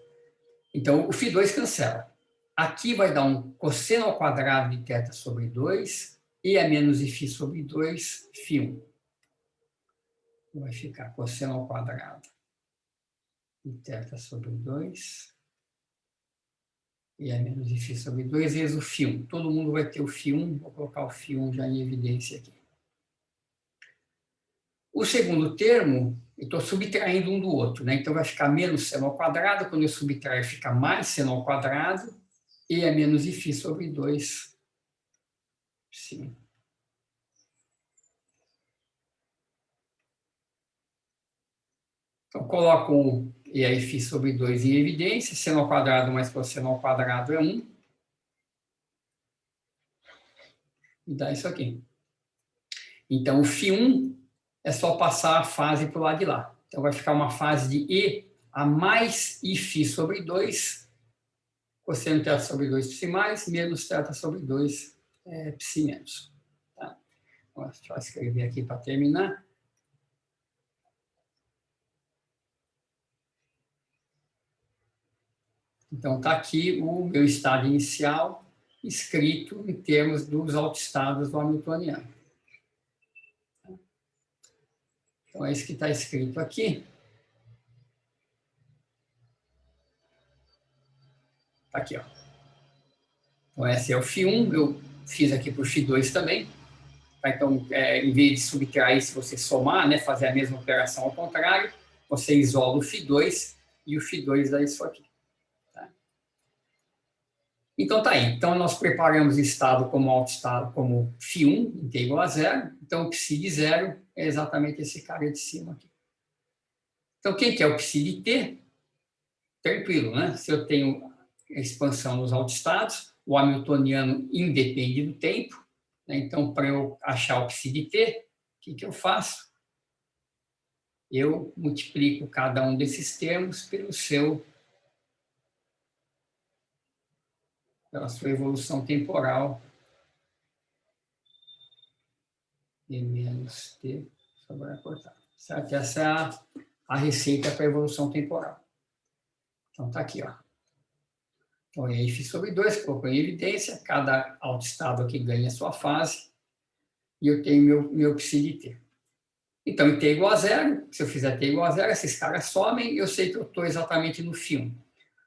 Então, o φ2 cancela. Aqui vai dar um cosseno ao quadrado de θ sobre 2, e a menos φ sobre 2, φ1. Vai ficar cosseno ao quadrado de θ sobre 2, e a menos φ sobre 2 vezes o φ1. Todo mundo vai ter o φ1, vou colocar o φ1 já em evidência aqui. O segundo termo, eu estou subtraindo um do outro, né? Então vai ficar menos seno ao quadrado, quando eu subtrair fica mais seno ao quadrado, e a menos φ sobre 2, sim. Então coloco o e aí φ sobre 2 em evidência, seno ao quadrado mais cosseno ao quadrado é 1. E dá isso aqui. Então o φ1 é só passar a fase para o lado de lá. Então vai ficar uma fase de e a mais φ sobre 2, cosseno de θ sobre 2 psi mais, menos θ sobre 2 psi menos. Tá? Então, deixa eu escrever aqui para terminar. Então, está aqui o meu estado inicial escrito em termos dos autoestados do Hamiltoniano. Então, é isso que está escrito aqui. Está aqui, ó. Então, esse é o φ1, eu fiz aqui para o φ2 também. Tá? Então, em vez de subtrair, se você somar, né, fazer a mesma operação ao contrário, você isola o φ2 e o φ2 dá isso aqui. Tá? Então, tá aí. Então, nós preparamos o estado como autoestado, como φ1, em t igual a 0. Então, o psi de 0 é exatamente esse cara de cima aqui. Então, quem que é o psi de t? Tranquilo, né? Se eu tenho a expansão nos autoestados, o hamiltoniano independe do tempo, né? Então, para eu achar o psi de t, o que eu faço? Eu multiplico cada um desses termos pela sua evolução temporal, e menos t sobre a cortada. Certo? Essa é a receita para a evolução temporal. Então, está aqui, ó. Então, e aí φ sobre 2, colocou em evidência, cada autoestado aqui ganha a sua fase, e eu tenho meu psi de t. Então, em t igual a 0, se eu fizer t igual a 0, esses caras somem, eu sei que eu estou exatamente no φ1.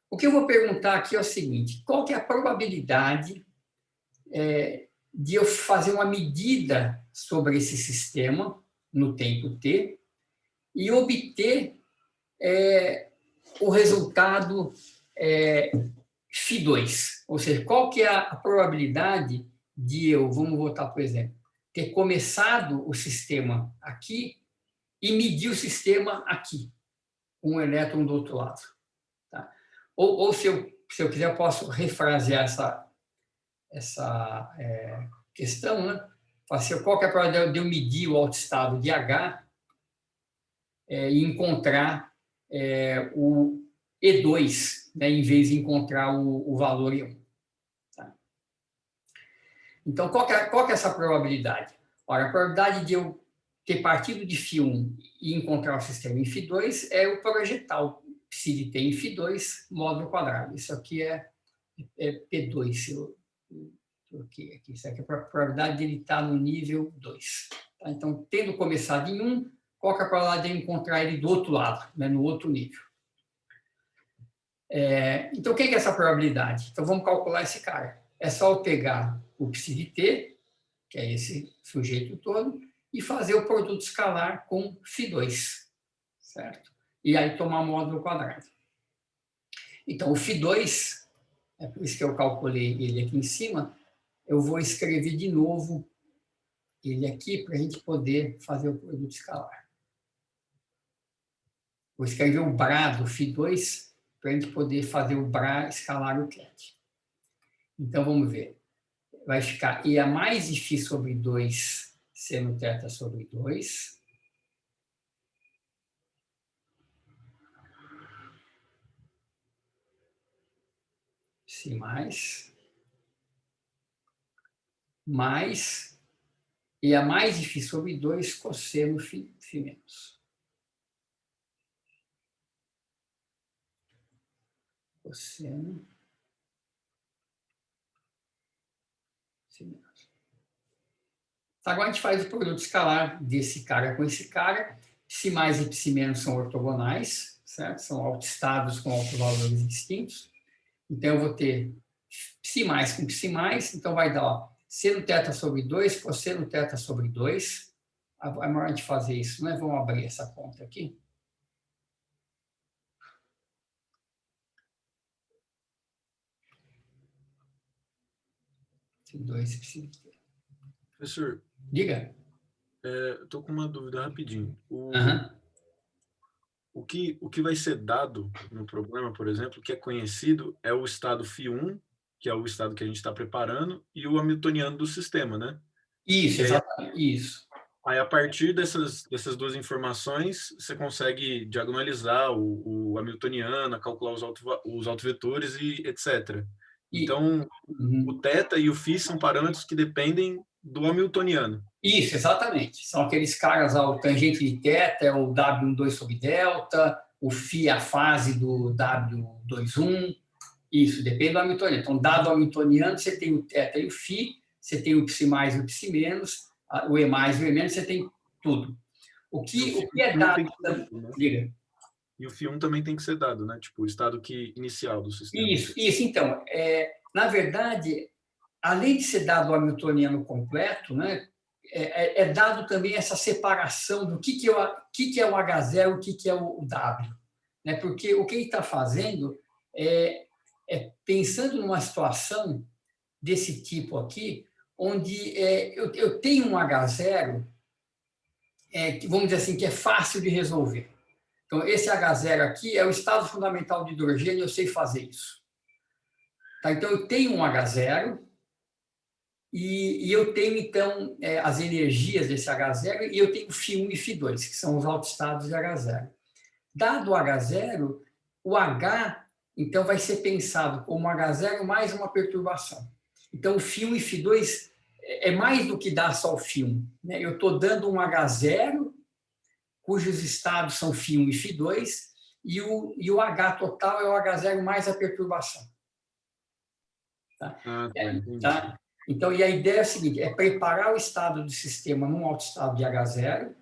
O que eu vou perguntar aqui é o seguinte: qual que é a probabilidade de eu fazer uma medida sobre esse sistema no tempo t e obter o resultado φ2? Ou seja, qual que é a probabilidade de eu, vamos voltar por exemplo, ter começado o sistema aqui e medir o sistema aqui, com um elétron do outro lado. Tá? Ou se eu quiser, eu posso refrasear essa questão, né? Assim, qual que é a probabilidade de eu medir o autoestado de H e encontrar o E2, né, em vez de encontrar o valor E1. Tá? Então, qual que é essa probabilidade? Ora, a probabilidade de eu ter partido de φ1 e encontrar o sistema em φ2 é o projetal psi de t em φ2 módulo quadrado. Isso aqui é P2, aqui. Isso aqui é a probabilidade de ele estar no nível 2. Tá? Então, tendo começado em 1, qual que é a probabilidade de eu encontrar ele do outro lado, né, no outro nível? Então, o que é essa probabilidade? Então, vamos calcular esse cara. É só eu pegar o psi de t, que é esse sujeito todo, e fazer o produto escalar com φ2, certo? E aí tomar módulo quadrado. Então, o φ2, é por isso que eu calculei ele aqui em cima, eu vou escrever de novo ele aqui para a gente poder fazer o produto escalar. Vou escrever o brá do φ2 para a gente poder fazer o brá escalar o ket. Então, vamos ver. Vai ficar E a mais de φ sobre 2 seno θ sobre 2. Psi mais, e a mais de φ sobre 2 cosseno φ menos. Cosseno φ menos. Agora a gente faz o produto escalar desse cara com esse cara. Psi mais e psi menos são ortogonais, certo? São autoestados com autovalores distintos. Então, eu vou ter psi mais com psi mais, então vai dar ó, seno θ sobre 2, cosseno θ sobre 2. É melhor a gente fazer isso, né? Vamos abrir essa conta aqui. Psi 2, psi... Professor, Diga. Estou com uma dúvida rapidinho. Uhum. O que vai ser dado no problema, por exemplo, que é conhecido, é o estado φ1, que é o estado que a gente está preparando, e o hamiltoniano do sistema, né? Isso, exatamente, isso. Aí, a partir dessas duas informações, você consegue diagonalizar o hamiltoniano, calcular os autovetores e etc. Então, o θ e o φ são parâmetros que dependem do hamiltoniano. Isso, exatamente. São aqueles caras, o tangente de θ é o W12 sobre delta, o φ é a fase do W21. Isso, depende do hamiltoniano. Então, dado o hamiltoniano, você tem o θ e o φ, você tem o psi mais e o psi menos, o E mais e o E menos, você tem tudo. O que é dado... Diga. E o φ1 também tem que ser dado, né? Tipo, o estado inicial do sistema. Isso. Então, na verdade, além de ser dado o hamiltoniano completo, né, é dado também essa separação do que é o H0 e o que é o W. Né? Porque o que ele está fazendo é pensando numa situação desse tipo aqui, onde eu tenho um H0, vamos dizer assim, que é fácil de resolver. Então, esse H0 aqui é o estado fundamental de hidrogênio, eu sei fazer isso. Tá? Então, eu tenho um H0 e eu tenho, então, as energias desse H0 e eu tenho φ1 e φ2, que são os autoestados de H0. Dado o H0, o H, então, vai ser pensado como H0 mais uma perturbação. Então, o φ1 e φ2 é mais do que dar só o φ1. Né? Eu estou dando um H0, cujos estados são φ1 e φ2, e o H total é o H0 mais a perturbação. Tá? Tá? Então, e a ideia é a seguinte, é preparar o estado do sistema num autoestado de H0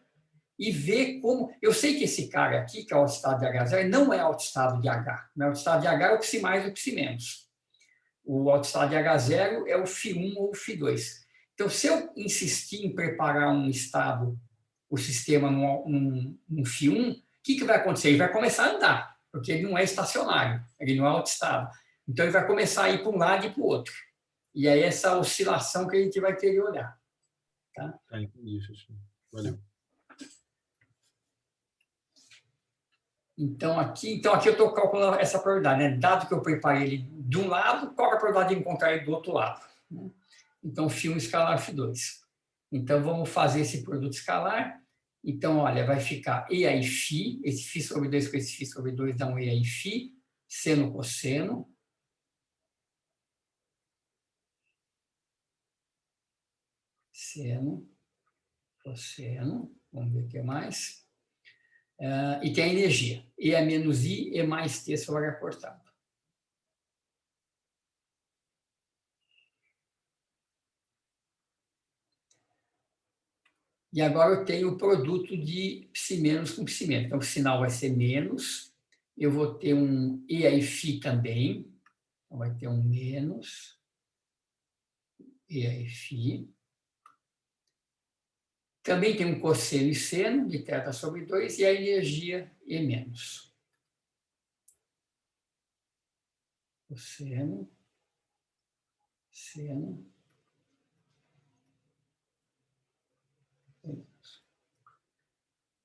e ver como... Eu sei que esse cara aqui, que é o autoestado de H0, não é autoestado de H. O autoestado de H é o psi mais e o psi menos. O autoestado de H0 é o φ1 ou o φ2. Então, se eu insistir em preparar um estado, o sistema num φ1, o que vai acontecer? Ele vai começar a andar, porque ele não é estacionário, ele não é autoestado. Então, ele vai começar a ir para um lado e para o outro. E aí, essa oscilação que a gente vai querer olhar. Tá? Entendi, valeu. Então, aqui eu estou calculando essa probabilidade, né? Dado que eu preparei ele de um lado, qual é a probabilidade de encontrar ele do outro lado? Né? Então, φ1 escalar φ2. Então, vamos fazer esse produto escalar. Então, olha, vai ficar E aí φ, esse φ sobre 2 com esse φ sobre 2 dá um E aí φ, seno, cosseno. Seno, cosseno, vamos ver o que mais. E tem a energia. E é menos I, E mais T sobre H cortado. E agora eu tenho o produto de psi menos com psi menos. Então, o sinal vai ser menos. Eu vou ter um E aí φ também. Então, vai ter um menos. E aí φ. Também tem um cosseno e seno de θ sobre 2 e a energia E menos. Cosseno, seno.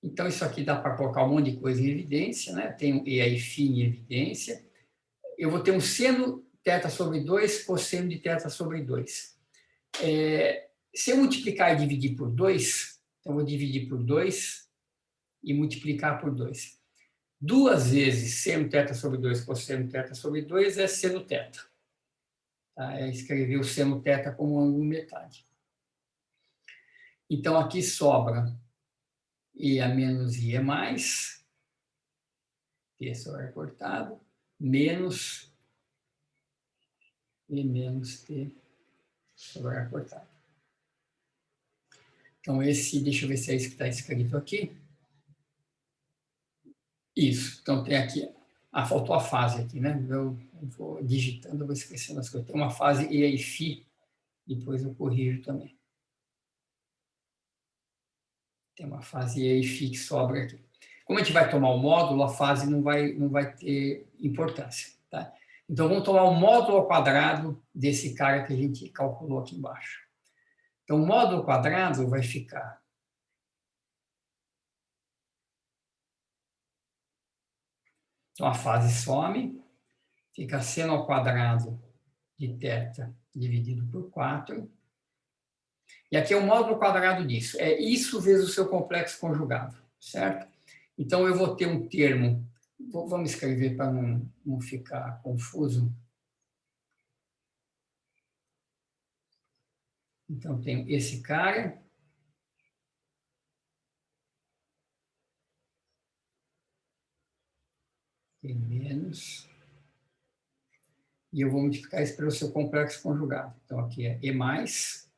Então, isso aqui dá para colocar um monte de coisa em evidência, né? Tem um E aí φ em evidência. Eu vou ter um seno θ sobre 2, cosseno de θ sobre 2. Se eu multiplicar e dividir por 2, então eu vou dividir por 2 e multiplicar por 2. 2 vezes seno θ sobre 2 cosseno θ sobre 2 é seno θ. Tá? É escrever o seno θ como ângulo metade. Então, aqui sobra E a menos I é mais, T sobre R cortado, menos E menos T sobre R cortado. Então, esse, deixa eu ver se é isso que está escrito aqui. Isso, então tem aqui, faltou a fase aqui, né? Eu vou digitando, eu vou esquecendo as coisas. Tem uma fase E e Φ, depois eu corrijo também. Tem uma fase E e Φ que sobra aqui. Como a gente vai tomar o módulo, a fase não vai ter importância, tá? Então, vamos tomar o módulo ao quadrado desse cara que a gente calculou aqui embaixo. Então, o módulo ao quadrado vai ficar... Então, a fase some, fica seno ao quadrado de θ dividido por 4. E aqui é o módulo quadrado disso. É isso vezes o seu complexo conjugado, certo? Então, eu vou ter um termo... Vamos escrever para não ficar confuso. Então, tenho esse cara. Tem menos. E eu vou multiplicar isso pelo seu complexo conjugado. Então, aqui é E mais.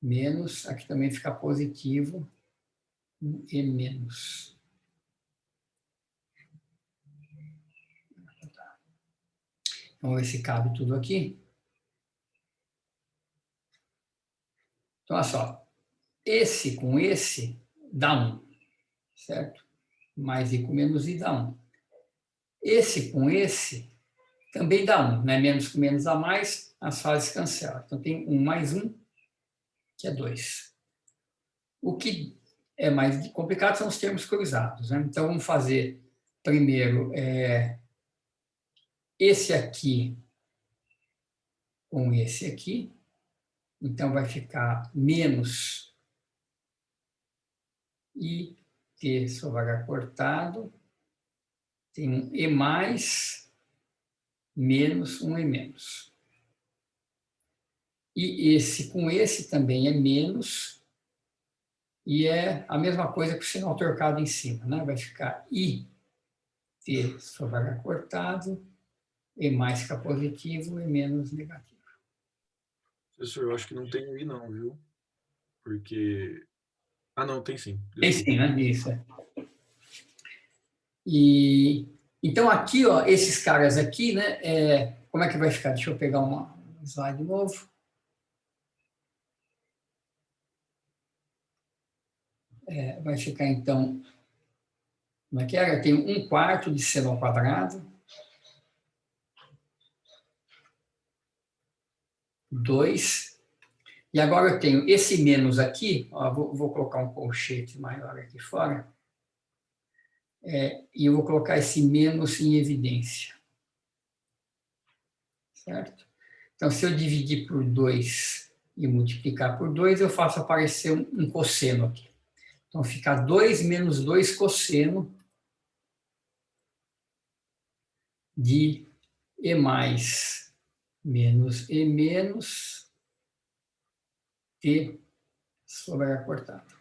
Menos. Aqui também fica positivo. E menos. Então, esse cabe tudo aqui. Então, olha só. Esse com esse dá 1. Certo? Mais I com menos I dá 1. Esse com esse também dá 1, né? Menos com menos dá mais, as fases cancelam. Então, tem 1 mais 1, que é 2. O que é mais complicado são os termos cruzados, né? Então, vamos fazer primeiro esse aqui com esse aqui. Então, vai ficar menos I T sobre H cortado. Tem um E mais, menos um E menos. E esse com esse também é menos, e é a mesma coisa que o sinal trocado em cima, né? Vai ficar I T sobre H cortado, E mais fica positivo, E menos negativo. Professor, eu acho que não tem I não, viu? Porque... Ah, não, tem sim. Tem sim, né? Isso. E então aqui, ó, esses caras aqui, né? Como é que vai ficar? Deixa eu pegar um slide novo. Vai ficar então, como é que era? Eu tenho 1/4 de seno ao quadrado, 2, e agora eu tenho esse menos aqui, ó, vou colocar um colchete maior aqui fora, e eu vou colocar esse menos em evidência. Certo? Então, se eu dividir por 2 e multiplicar por 2, eu faço aparecer um cosseno aqui. Então, fica 2 menos 2 cosseno de E mais menos E menos T sobre H cortado.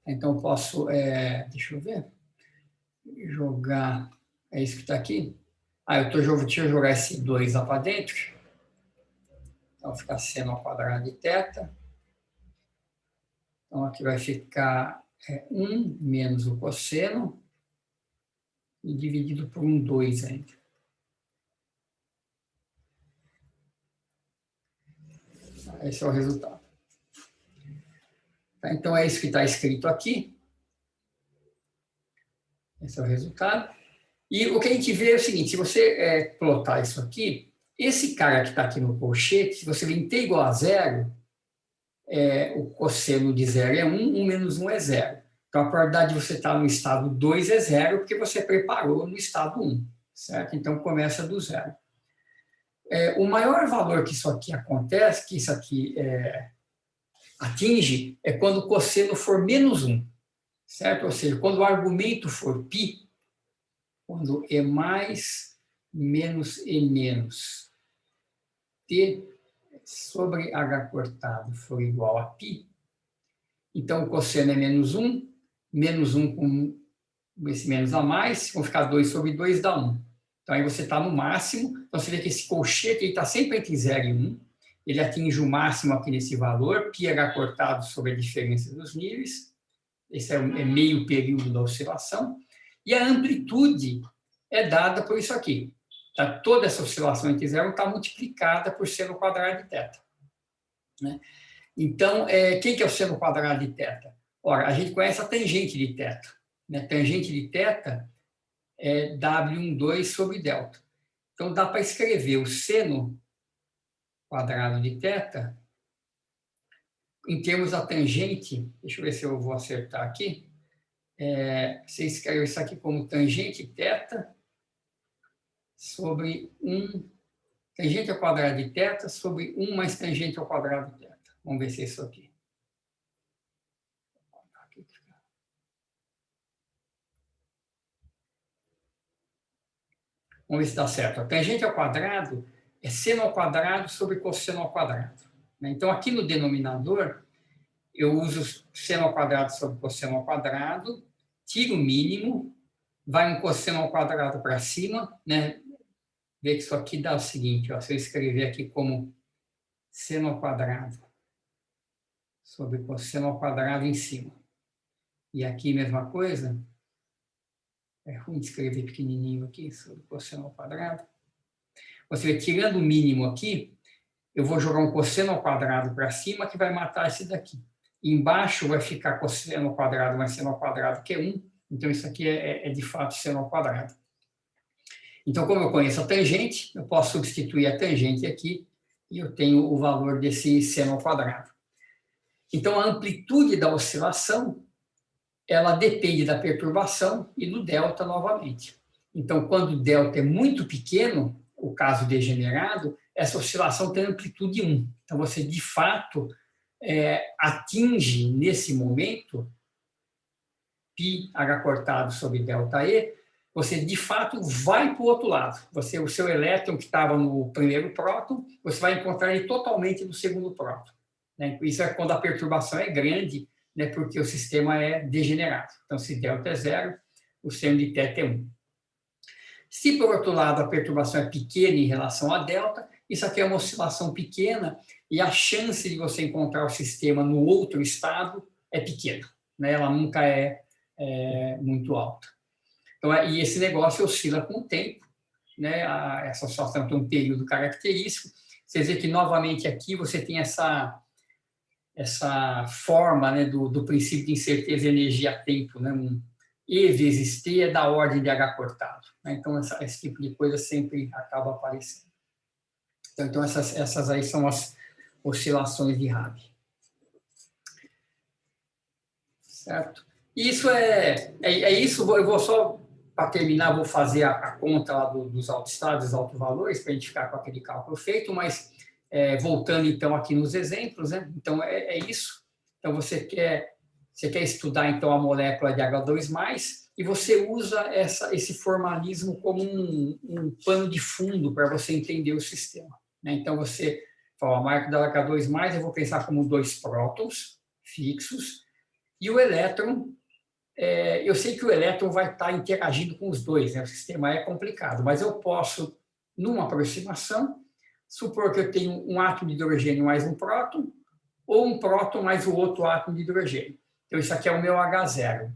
Então, posso, deixa eu ver, jogar, é isso que está aqui? Deixa eu jogar esse 2 lá para dentro. Então, fica seno ao quadrado de θ. Então, aqui vai ficar 1 menos o cosseno e dividido por 2 ainda. Esse é o resultado. Tá, então, é isso que está escrito aqui. Esse é o resultado. E o que a gente vê é o seguinte, se você plotar isso aqui, esse cara que está aqui no colchete, se você vir T igual a 0, o cosseno de 0 é 1, 1 menos 1 é 0. Então, a probabilidade de você estar no estado 2 é 0, porque você preparou no estado 1, certo? Então, começa do 0. O maior valor que isso aqui acontece, que isso aqui atinge, é quando o cosseno for menos 1, certo? Ou seja, quando o argumento for π, quando E mais menos E menos T sobre H cortado for igual a π, então o cosseno é menos 1 com esse menos a mais, vão ficar 2 sobre 2 dá 1. Então aí você está no máximo, então você vê que esse colchete está sempre entre 0 e 1, ele atinge o máximo aqui nesse valor, πh cortado sobre a diferença dos níveis, esse é meio período da oscilação, e a amplitude é dada por isso aqui. Tá? Toda essa oscilação entre 0 está multiplicada por seno quadrado de θ. Né? Então, quem que é o seno quadrado de θ? Ora, a gente conhece a tangente de θ. Né? Tangente de θ é W12 sobre delta. Então, dá para escrever o seno quadrado de θ em termos da tangente, deixa eu ver se eu vou acertar aqui, você escreve isso aqui como tangente θ sobre 1, tangente ao quadrado de θ sobre 1 mais tangente ao quadrado de θ. Vamos ver se é isso aqui. Vamos ver se dá certo. A tangente ao quadrado é seno ao quadrado sobre cosseno ao quadrado. Então, aqui no denominador, eu uso seno ao quadrado sobre cosseno ao quadrado, tiro o mínimo, vai um cosseno ao quadrado para cima, né? Vê que isso aqui dá o seguinte, ó, se eu escrever aqui como seno ao quadrado sobre cosseno ao quadrado em cima. E aqui, mesma coisa. É ruim de escrever pequenininho aqui, sobre cosseno ao quadrado. Você vê, tirando o mínimo aqui, eu vou jogar um cosseno ao quadrado para cima que vai matar esse daqui. Embaixo vai ficar cosseno ao quadrado mais seno ao quadrado, que é 1. Então, isso aqui é de fato seno ao quadrado. Então, como eu conheço a tangente, eu posso substituir a tangente aqui e eu tenho o valor desse seno ao quadrado. Então, a amplitude da oscilação, ela depende da perturbação e do delta novamente. Então, quando o delta é muito pequeno, o caso degenerado, essa oscilação tem amplitude 1. Então, você, de fato, atinge, nesse momento, πh cortado sobre ΔE, você, de fato, vai para o outro lado. O seu elétron que estava no primeiro próton, você vai encontrar ele totalmente no segundo próton. Né? Isso é quando a perturbação é grande, né? Porque o sistema é degenerado. Então, se delta é 0, o seno de θ é 1. Se, por outro lado, a perturbação é pequena em relação a delta, isso aqui é uma oscilação pequena e a chance de você encontrar o sistema no outro estado é pequena. Né? Ela nunca é muito alta. Então, e esse negócio oscila com o tempo, né? Essa oscilação tem um período característico. Você vê que, novamente, aqui você tem essa forma, né, do princípio de incerteza de energia-tempo, né? E vezes T é da ordem de H cortado. Né? Então, esse tipo de coisa sempre acaba aparecendo. Então essas aí são as oscilações de Rabi. Certo? Isso isso. Eu vou só, para terminar, vou fazer a conta lá dos autoestados, dos autovalores, para a gente ficar com aquele cálculo feito, mas voltando então aqui nos exemplos, né? Então é isso. Então você quer estudar então a molécula de H2+, e você usa esse formalismo como um pano de fundo para você entender o sistema. Né? Então você fala, a molécula da H2+, eu vou pensar como 2 prótons fixos, e o elétron, eu sei que o elétron vai estar interagindo com os dois, né? O sistema é complicado, mas eu posso, numa aproximação, supor que eu tenho um átomo de hidrogênio mais um próton, ou um próton mais o outro átomo de hidrogênio. Então, isso aqui é o meu H0.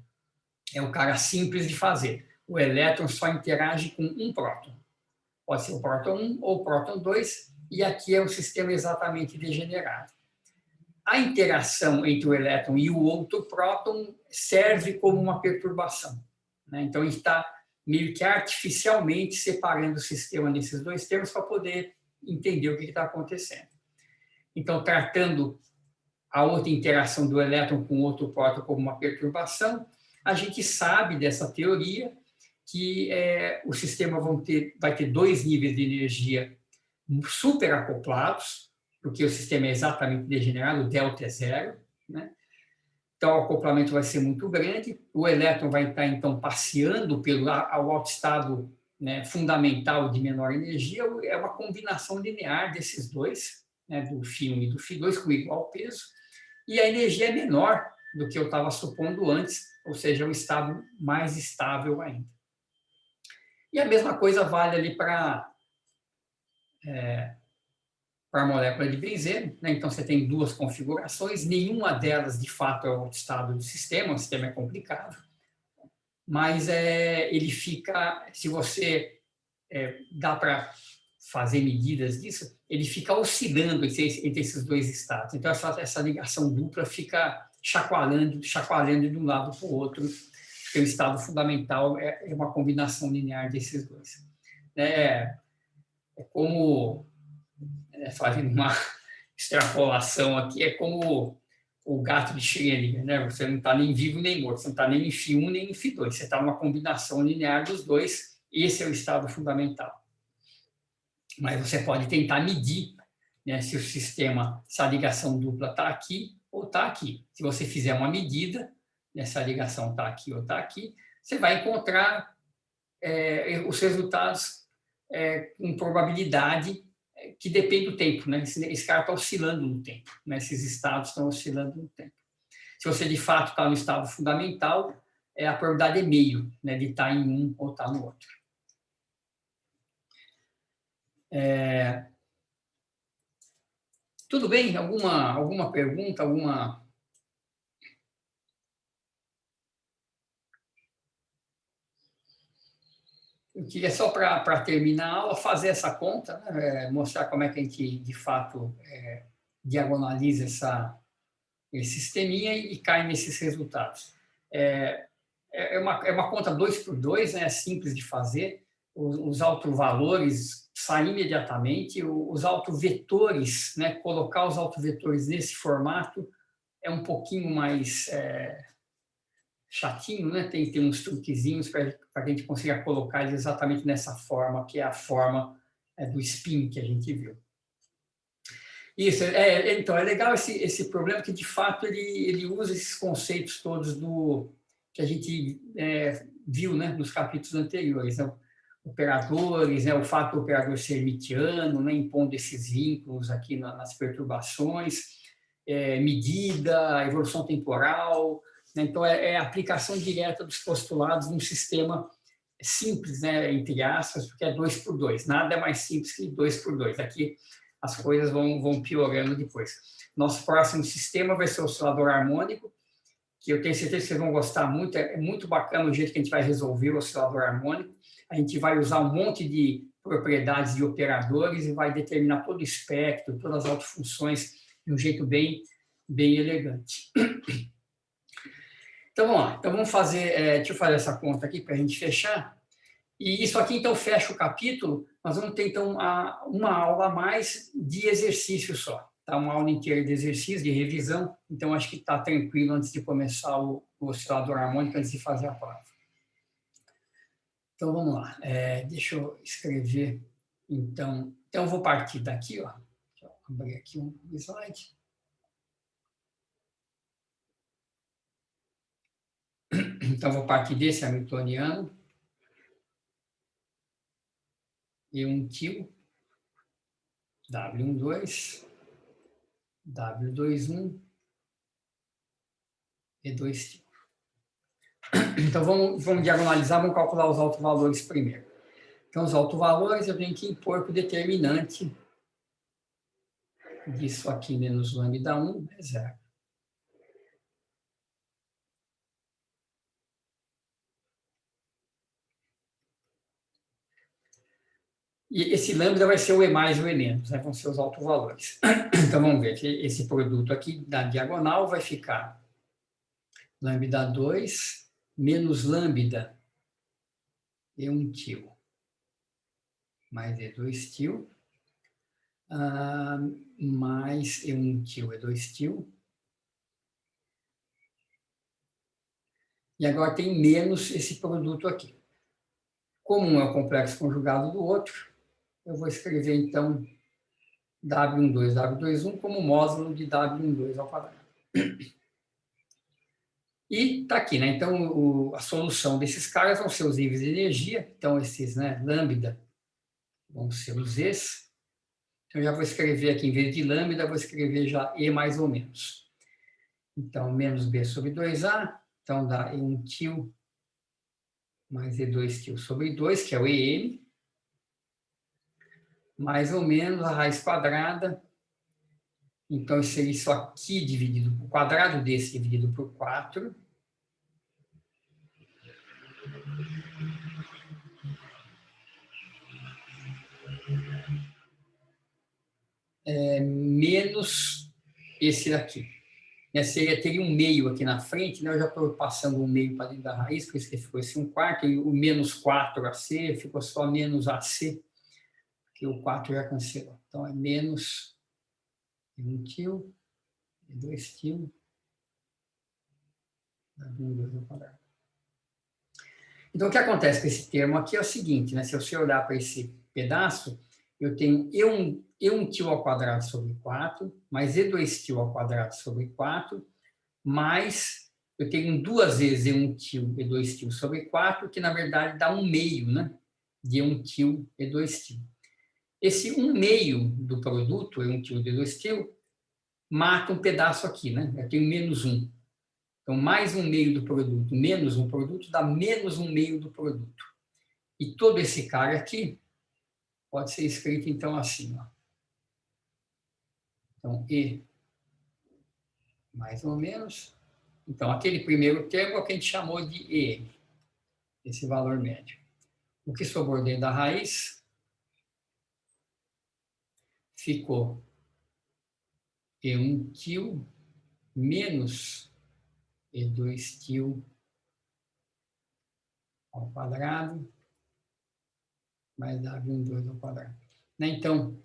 É um cara simples de fazer. O elétron só interage com um próton. Pode ser o próton 1 ou o próton 2, e aqui é um sistema exatamente degenerado. A interação entre o elétron e o outro próton serve como uma perturbação. Né? Então, a gente está meio que artificialmente separando o sistema nesses dois termos para poder entender o que está acontecendo. Então, tratando a outra interação do elétron com outro próton como uma perturbação, a gente sabe dessa teoria que o sistema vai ter 2 níveis de energia superacoplados, porque o sistema é exatamente degenerado, o delta é 0, né? então o acoplamento vai ser muito grande, o elétron vai estar, então, passeando pelo alto estado, né, fundamental de menor energia, é uma combinação linear desses dois, né, do φ1 e do φ2, com igual peso, e a energia é menor do que eu estava supondo antes, ou seja, é um estado mais estável ainda. E a mesma coisa vale ali para a molécula de benzeno, né? Então você tem duas configurações, nenhuma delas de fato é o estado do sistema, o sistema é complicado, mas ele fica, se você dá para fazer medidas disso, ele fica oscilando entre esses dois estados. Então essa ligação dupla fica chacoalhando de um lado para o outro, porque o estado fundamental é uma combinação linear desses dois. É como, fazendo uma extrapolação aqui, é como o gato de Schrödinger, né? Você não está nem vivo nem morto, você não está nem em φ1 nem em φ2, você está numa combinação linear dos dois, esse é o estado fundamental. Mas você pode tentar medir, né, se o sistema, se a ligação dupla está aqui ou está aqui. Se você fizer uma medida, né, se a ligação está aqui ou está aqui, você vai encontrar os resultados com probabilidade que depende do tempo, né? Esse cara está oscilando no tempo, né? Esses estados estão oscilando no tempo. Se você de fato está no estado fundamental, a probabilidade é meio, né, de estar em um ou estar no outro. Tudo bem? Alguma pergunta? Eu queria só para terminar a aula fazer essa conta, né, mostrar como é que a gente de fato diagonaliza esse sisteminha e cai nesses resultados. É uma conta 2 por 2, né, é simples de fazer. Os autovalores saem imediatamente, os autovetores, né, colocar os autovetores nesse formato é um pouquinho mais chatinho, né? Tem uns truquezinhos para que a gente consiga colocar eles exatamente nessa forma, que é a forma do spin que a gente viu. Isso, então, é legal esse problema, que de fato ele usa esses conceitos todos que a gente viu, né, nos capítulos anteriores, né? Operadores, né, o fato do operador ser hermitiano, né, impondo esses vínculos aqui nas perturbações, medida, evolução temporal, né? Então é a aplicação direta dos postulados num sistema simples, né, entre aspas, porque é 2 por 2, nada é mais simples que 2 por 2. Aqui as coisas vão piorando depois. Nosso próximo sistema vai ser o oscilador harmônico, que eu tenho certeza que vocês vão gostar muito, é muito bacana o jeito que a gente vai resolver o oscilador harmônico. A gente vai usar um monte de propriedades de operadores e vai determinar todo o espectro, todas as autofunções de um jeito bem elegante. Então, vamos lá. Então, vamos fazer, deixa eu fazer essa conta aqui para a gente fechar. E isso aqui, então, fecha o capítulo. Nós vamos ter, então, uma aula a mais de exercício só. Tá? Uma aula inteira de exercício, de revisão. Então, acho que está tranquilo antes de começar o oscilador harmônico, antes de fazer a prova. Então, vamos lá. Deixa eu escrever, então. Então, eu vou partir daqui, ó. Deixa eu abrir aqui um slide. Então, vou partir desse hamiltoniano. E1 tio, W12, W21, E2 tio. Então, vamos diagonalizar, vamos calcular os autovalores primeiro. Então, os autovalores eu tenho que impor que o determinante disso aqui menos lambda 1 é 0. E esse lambda vai ser o E mais e o E menos, né? Vão ser os autovalores. Então, vamos ver que esse produto aqui da diagonal vai ficar lambda 2 menos lambda E1 tio mais E2 tio mais E1 tio, E2 tio. E agora tem menos esse produto aqui. Como um é o complexo conjugado do outro, eu vou escrever, então, W12, W21 como módulo de W12 ao quadrado. E está aqui, né? Então, a solução desses caras vão ser os níveis de energia. Então, esses, né, lambda, vão ser os E's. Então, eu já vou escrever aqui, em vez de lambda, vou escrever já E mais ou menos. Então, menos B sobre 2A. Então, dá E1 tio mais E2 tio sobre 2, que é o EM. Mais ou menos a raiz quadrada. Então, seria isso aqui dividido, o quadrado desse dividido por 4. Menos esse daqui. Teria um meio aqui na frente, né? Eu já estou passando um meio para dentro da raiz, por isso que ficou esse 1/4, e o menos 4AC ficou só menos AC, porque o 4 já cancelou. Então, é menos 1 tio, 2 tio, 2 ao quadrado. Então, o que acontece com esse termo aqui é o seguinte, né? Se você olhar para esse pedaço, eu tenho E1 tio ao quadrado sobre 4, mais E2 tio ao quadrado sobre 4, mais eu tenho duas vezes E1 tio, E2 tio sobre 4, que na verdade dá 1/2, né? De E1 tio, E2 tio. Esse 1/2 do produto, E1 tio, E2 tio, mata um pedaço aqui, né? Eu tenho menos 1. Então, mais 1/2 do produto, menos um produto, dá menos 1/2 do produto. E todo esse cara aqui pode ser escrito, então, assim, ó. Então, E mais ou menos. Então, aquele primeiro termo é o que a gente chamou de EM, esse valor médio. O que sobrou dentro da raiz ficou E1 tio menos E2 tio ao quadrado mais W12 ao quadrado. Então,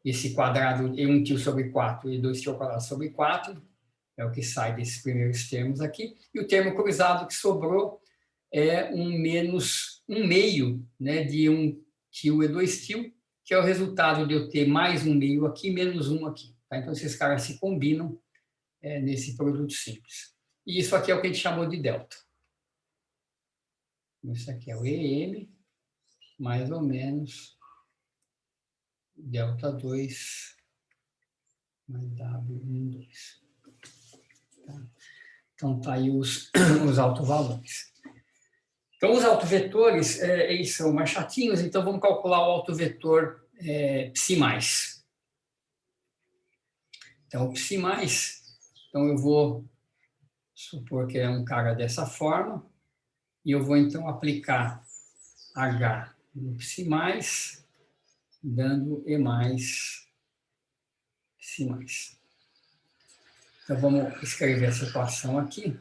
esse quadrado E1 tio sobre 4 e E2 tio ao quadrado sobre 4 é o que sai desses primeiros termos aqui. E o termo cruzado que sobrou é um menos 1/2, né, de 1 tio E2 tio, que é o resultado de eu ter mais 1/2 aqui, menos 1 aqui. Tá? Então, esses caras se combinam nesse produto simples. E isso aqui é o que a gente chamou de delta. Isso aqui é o EM, mais ou menos delta 2 mais W12. Tá? Então, tá aí os autovalores. Então, os autovetores, eles são mais chatinhos, então vamos calcular o autovetor psi mais. Então, o psi mais, então eu vou supor que é um cara dessa forma, e eu vou, então, aplicar H no psi mais, dando E mais psi mais. Então, vamos escrever essa equação aqui.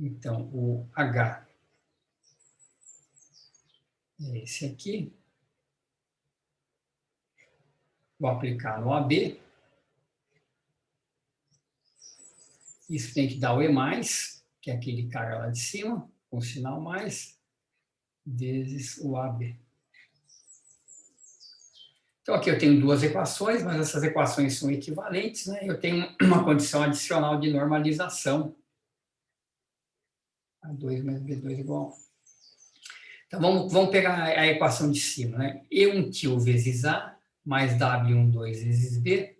Então, o H é esse aqui. Vou aplicar no AB. Isso tem que dar o E mais, que é aquele cara lá de cima, com sinal mais, vezes o AB. Então, aqui eu tenho duas equações, mas essas equações são equivalentes, né? Eu tenho uma condição adicional de normalização. A2 mais B2 igual a 1. Então, vamos pegar a equação de cima, né? E1 tio vezes A, mais W12 vezes B.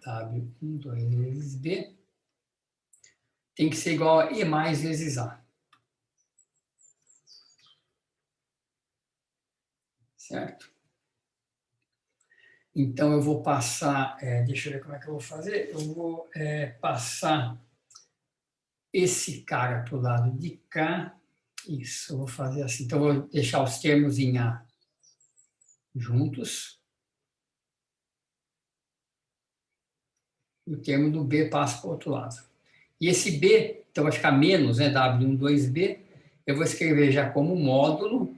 W12 vezes B. Tem que ser igual a E mais vezes A. Certo? Então, eu vou passar, deixa eu ver como é que eu vou fazer, eu vou passar esse cara para o lado de cá, isso, eu vou fazer assim, então, eu vou deixar os termos em A juntos, e o termo do B passa para o outro lado. E esse B, então, vai ficar menos, né, W12B, eu vou escrever já como módulo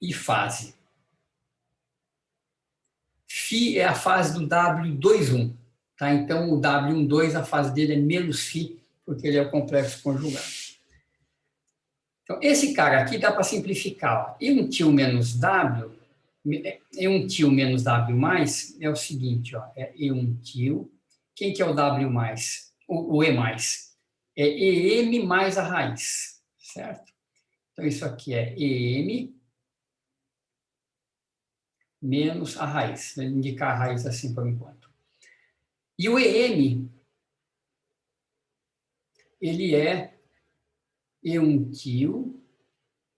e fase. Φ é a fase do W21, tá? Então, o W12, a fase dele é menos φ, porque ele é o complexo conjugado. Então, esse cara aqui dá para simplificar. E1 tio menos W, E1 tio menos W mais, é o seguinte, ó, é E1 tio. Quem que é o W mais? O E mais. É EM mais a raiz, certo? Então, isso aqui é EM menos a raiz. Vou indicar a raiz assim por enquanto. E o EM, ele é E1 tio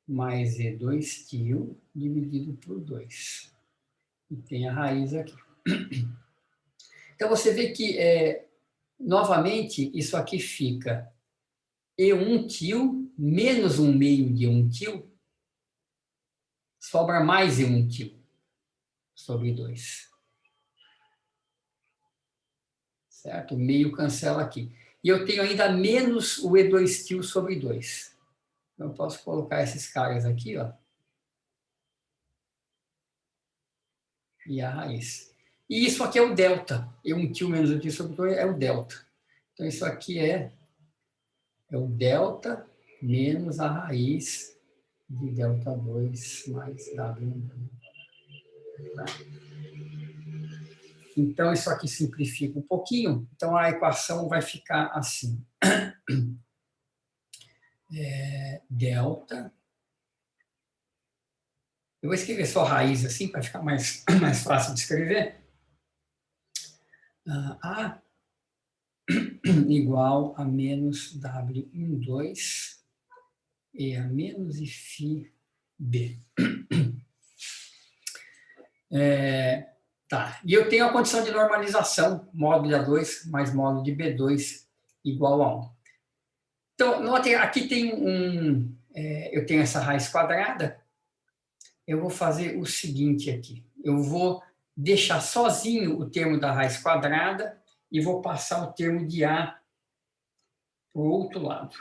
mais E2 tio dividido por 2. E tem a raiz aqui. Então, você vê que, novamente, isso aqui fica E1 tio menos 1 meio de 1 tio, sobra mais E1 tio sobre 2. Certo? O meio cancela aqui. E eu tenho ainda menos o E2 tio sobre 2. Então, eu posso colocar esses caras aqui, ó. E a raiz. E isso aqui é o delta. E1 tio menos 1 tio sobre 2 é o delta. Então, isso aqui é o delta menos a raiz de delta 2 mais W1. Tá? Então, isso aqui simplifica um pouquinho. Então, a equação vai ficar assim. Delta. Eu vou escrever só raiz assim, para ficar mais fácil de escrever. A igual a menos W12 e a menos Φ B. Tá. E eu tenho a condição de normalização, módulo de A2 mais módulo de B2 igual a 1. Então, notem, aqui tem eu tenho essa raiz quadrada. Eu vou fazer o seguinte aqui. Eu vou deixar sozinho o termo da raiz quadrada e vou passar o termo de A para o outro lado.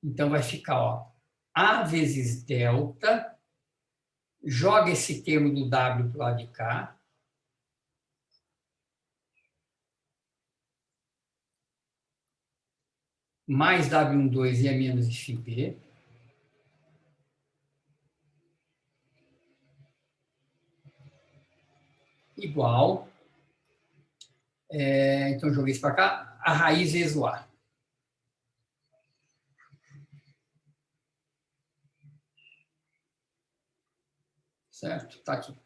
Então, vai ficar, ó, A vezes delta, joga esse termo do W para o lado de cá, mais W12 e a menos Φb, igual, então joguei isso para cá, a raiz vezes o A. Certo? Está aqui.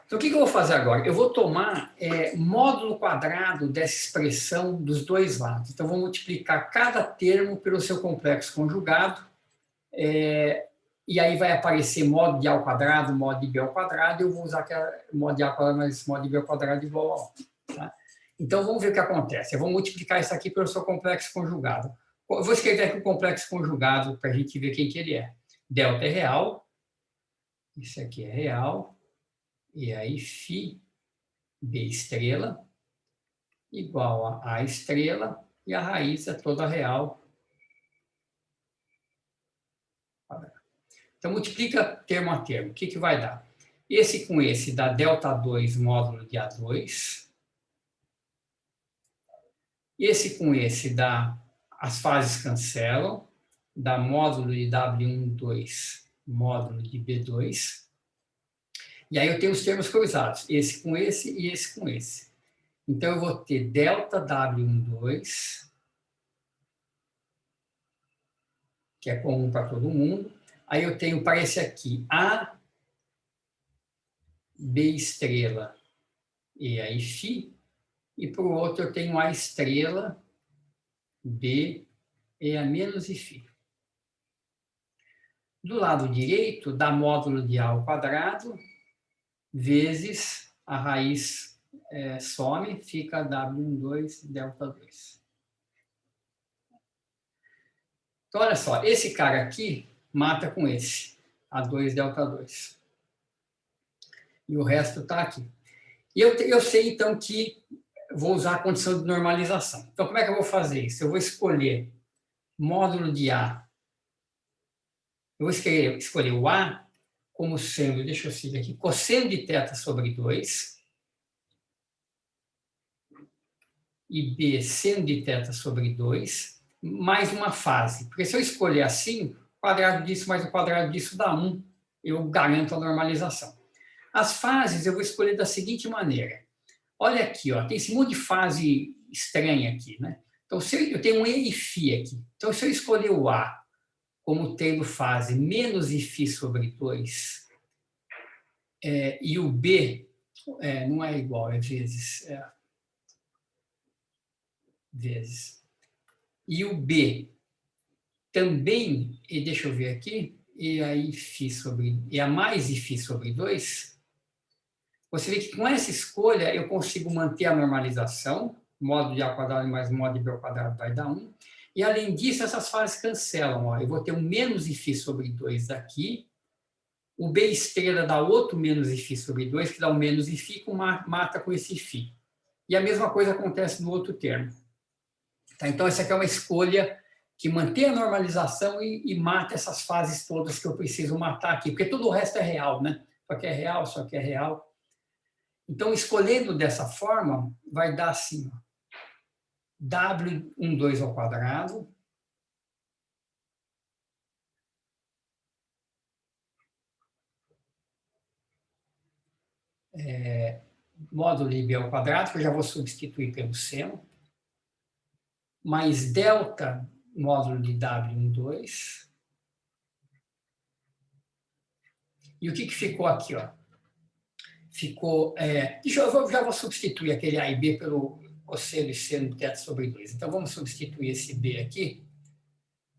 Então, o que eu vou fazer agora? Eu vou tomar módulo quadrado dessa expressão dos dois lados. Então, vou multiplicar cada termo pelo seu complexo conjugado, e aí vai aparecer módulo de A ao quadrado, módulo de B ao quadrado, e eu vou usar módulo de A ao quadrado mais módulo de B ao quadrado igual a 1. Tá? Então, vamos ver o que acontece. Eu vou multiplicar isso aqui pelo seu complexo conjugado. Eu vou escrever aqui o complexo conjugado para a gente ver quem que ele é. Delta é real, isso aqui é real, e aí Φ B estrela igual a A estrela, e a raiz é toda real. Então, multiplica termo a termo. O que vai dar? Esse com esse dá delta 2 módulo de A2. Esse com esse dá, as fases cancelam, dá módulo de W12 módulo de B2. E aí eu tenho os termos cruzados, esse com esse e esse com esse. Então, eu vou ter delta W12, que é comum para todo mundo. Aí eu tenho para esse aqui A, B estrela e aí Φ. E para o outro eu tenho A estrela, B e a menos e Φ. Do lado direito, dá módulo de A ao quadrado, vezes a raiz some, fica W12 delta 2. Então, olha só, esse cara aqui mata com esse, A2 delta 2. E o resto está aqui. E eu sei, então, que vou usar a condição de normalização. Então, como é que eu vou fazer isso? Eu vou escolher módulo de A. Eu vou escolher o A como sendo, deixa eu seguir aqui, cosseno de θ sobre 2, e B seno de θ sobre 2, mais uma fase. Porque se eu escolher assim, o quadrado disso mais o quadrado disso dá 1, eu garanto a normalização. As fases eu vou escolher da seguinte maneira. Olha aqui, ó, tem esse monte de fase estranha aqui, né? Então, se eu tenho um E e Φ aqui. Então, se eu escolher o A como tendo fase menos Φ sobre 2, e o B não é igual, é vezes. Vezes. E o B também, e deixa eu ver aqui, e aí Φ sobre, e a mais Φ sobre 2, você vê que com essa escolha eu consigo manter a normalização, modo de A quadrado mais modo de B ao quadrado vai dar 1, e além disso essas fases cancelam, ó. Eu vou ter um menos Φ sobre 2 aqui, o B estrela dá outro menos Φ sobre 2, que dá um menos Φ, mata com esse Φ. E a mesma coisa acontece no outro termo. Tá? Então essa aqui é uma escolha que mantém a normalização e mata essas fases todas que eu preciso matar aqui, porque tudo o resto é real, né? Só que é real, só que é real. Então, escolhendo dessa forma, vai dar assim, ó, W12 ao quadrado, módulo de B ao quadrado, que eu já vou substituir pelo seno, mais delta módulo de W12. E o que ficou aqui, ó? Ficou, eu já vou substituir aquele A e B pelo cosseno e seno de θ sobre 2. Então, vamos substituir esse B aqui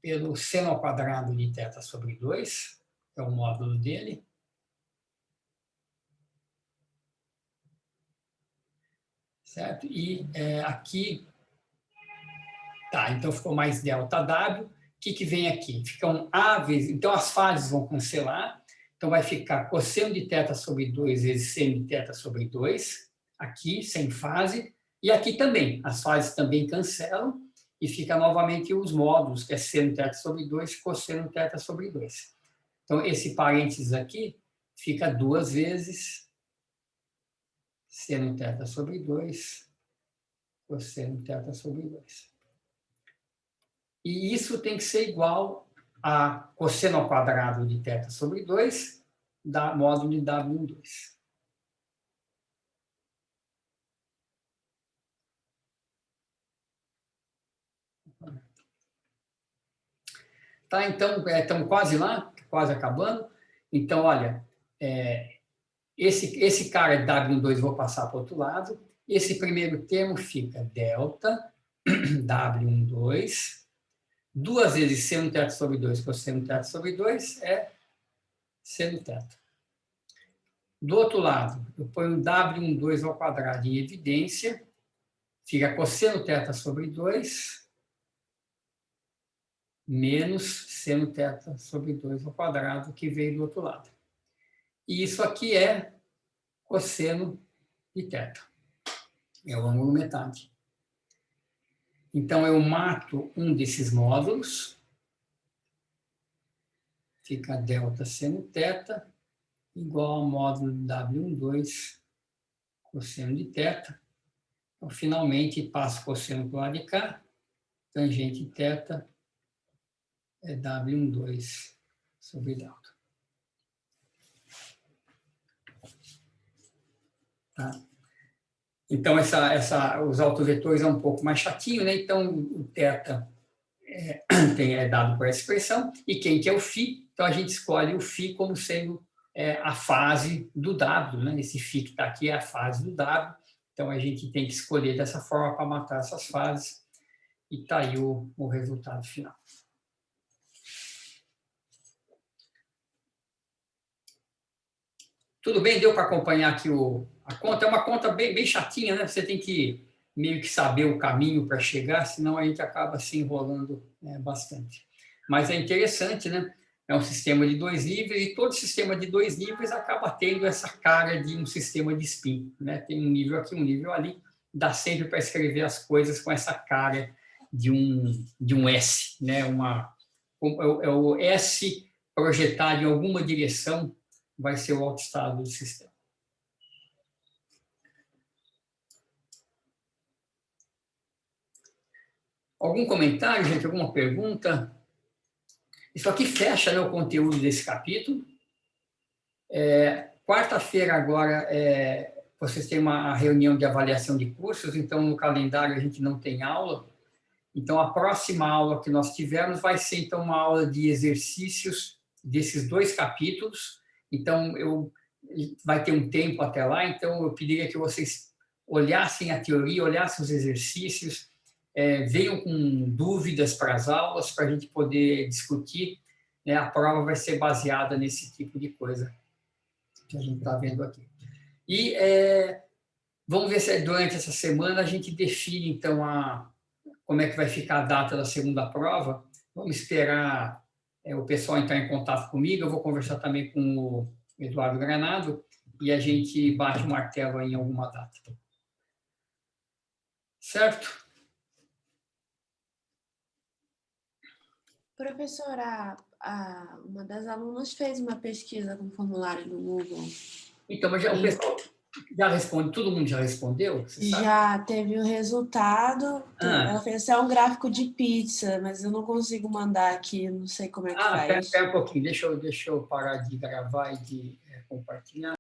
pelo seno ao quadrado de θ sobre 2, que é o módulo dele. Certo? E aqui, tá, então ficou mais delta W. O que vem aqui? Fica um A vezes, então as fases vão cancelar, então vai ficar cosseno de θ sobre 2 vezes seno de θ sobre 2, aqui, sem fase, e aqui também, as fases também cancelam, e fica novamente os módulos, que é seno de θ sobre 2 e cosseno de θ sobre 2. Então, esse parênteses aqui fica 2 vezes seno de θ sobre 2, cosseno de θ sobre 2. E isso tem que ser igual a cosseno ao quadrado de θ sobre 2, da módulo de W12. Tá, então, estamos quase lá, quase acabando. Então, olha, esse cara W12 eu vou passar para o outro lado. Esse primeiro termo fica delta W12, 2 vezes seno θ sobre 2 cosseno θ sobre 2 é seno θ. Do outro lado, eu ponho W12 ao quadrado em evidência, fica cosseno θ sobre 2 menos seno θ sobre 2 ao quadrado, que veio do outro lado. E isso aqui é cosseno de θ. É o ângulo metade. Então, eu mato um desses módulos, fica delta seno θ, igual ao módulo W12 cosseno de θ. Então, finalmente, passo cosseno para o lado de cá, tangente θ é W12 sobre delta. Tá? Então, os autovetores é um pouco mais chatinho, né? Então, o θ é dado por essa expressão, e quem que é o φ? Então, a gente escolhe o φ como sendo a fase do W, né? Esse φ que está aqui é a fase do W, então a gente tem que escolher dessa forma para matar essas fases, e está aí o resultado final. Tudo bem? Deu para acompanhar aqui a conta? É uma conta bem chatinha, né? Você tem que meio que saber o caminho para chegar, senão a gente acaba se enrolando bastante. Mas é interessante, né? É um sistema de 2 níveis, e todo sistema de 2 níveis acaba tendo essa cara de um sistema de spin, né? Tem um nível aqui, um nível ali, dá sempre para escrever as coisas com essa cara de um S, né? É o S projetado em alguma direção, vai ser o autoestado do sistema. Algum comentário, gente? Alguma pergunta? Isso aqui fecha, né, o conteúdo desse capítulo. Quarta-feira agora, vocês têm uma reunião de avaliação de cursos, então no calendário a gente não tem aula. Então, a próxima aula que nós tivermos vai ser, então, uma aula de exercícios desses 2 capítulos. Então, vai ter um tempo até lá, então eu pediria que vocês olhassem a teoria, olhassem os exercícios, venham com dúvidas para as aulas, para a gente poder discutir, né? A prova vai ser baseada nesse tipo de coisa que a gente está vendo aqui. E vamos ver se durante essa semana a gente define, então, como é que vai ficar a data da segunda prova. Vamos esperar o pessoal entrar em contato comigo, eu vou conversar também com o Eduardo Granado, e a gente bate o martelo em alguma data. Certo? Professora, uma das alunas fez uma pesquisa com formulário do Google. Então, mas o pessoal já responde, todo mundo já respondeu? Já teve o resultado. Ela fez até um gráfico de pizza, mas eu não consigo mandar aqui, não sei como é que faz. Espera um pouquinho, deixa eu parar de gravar e de compartilhar.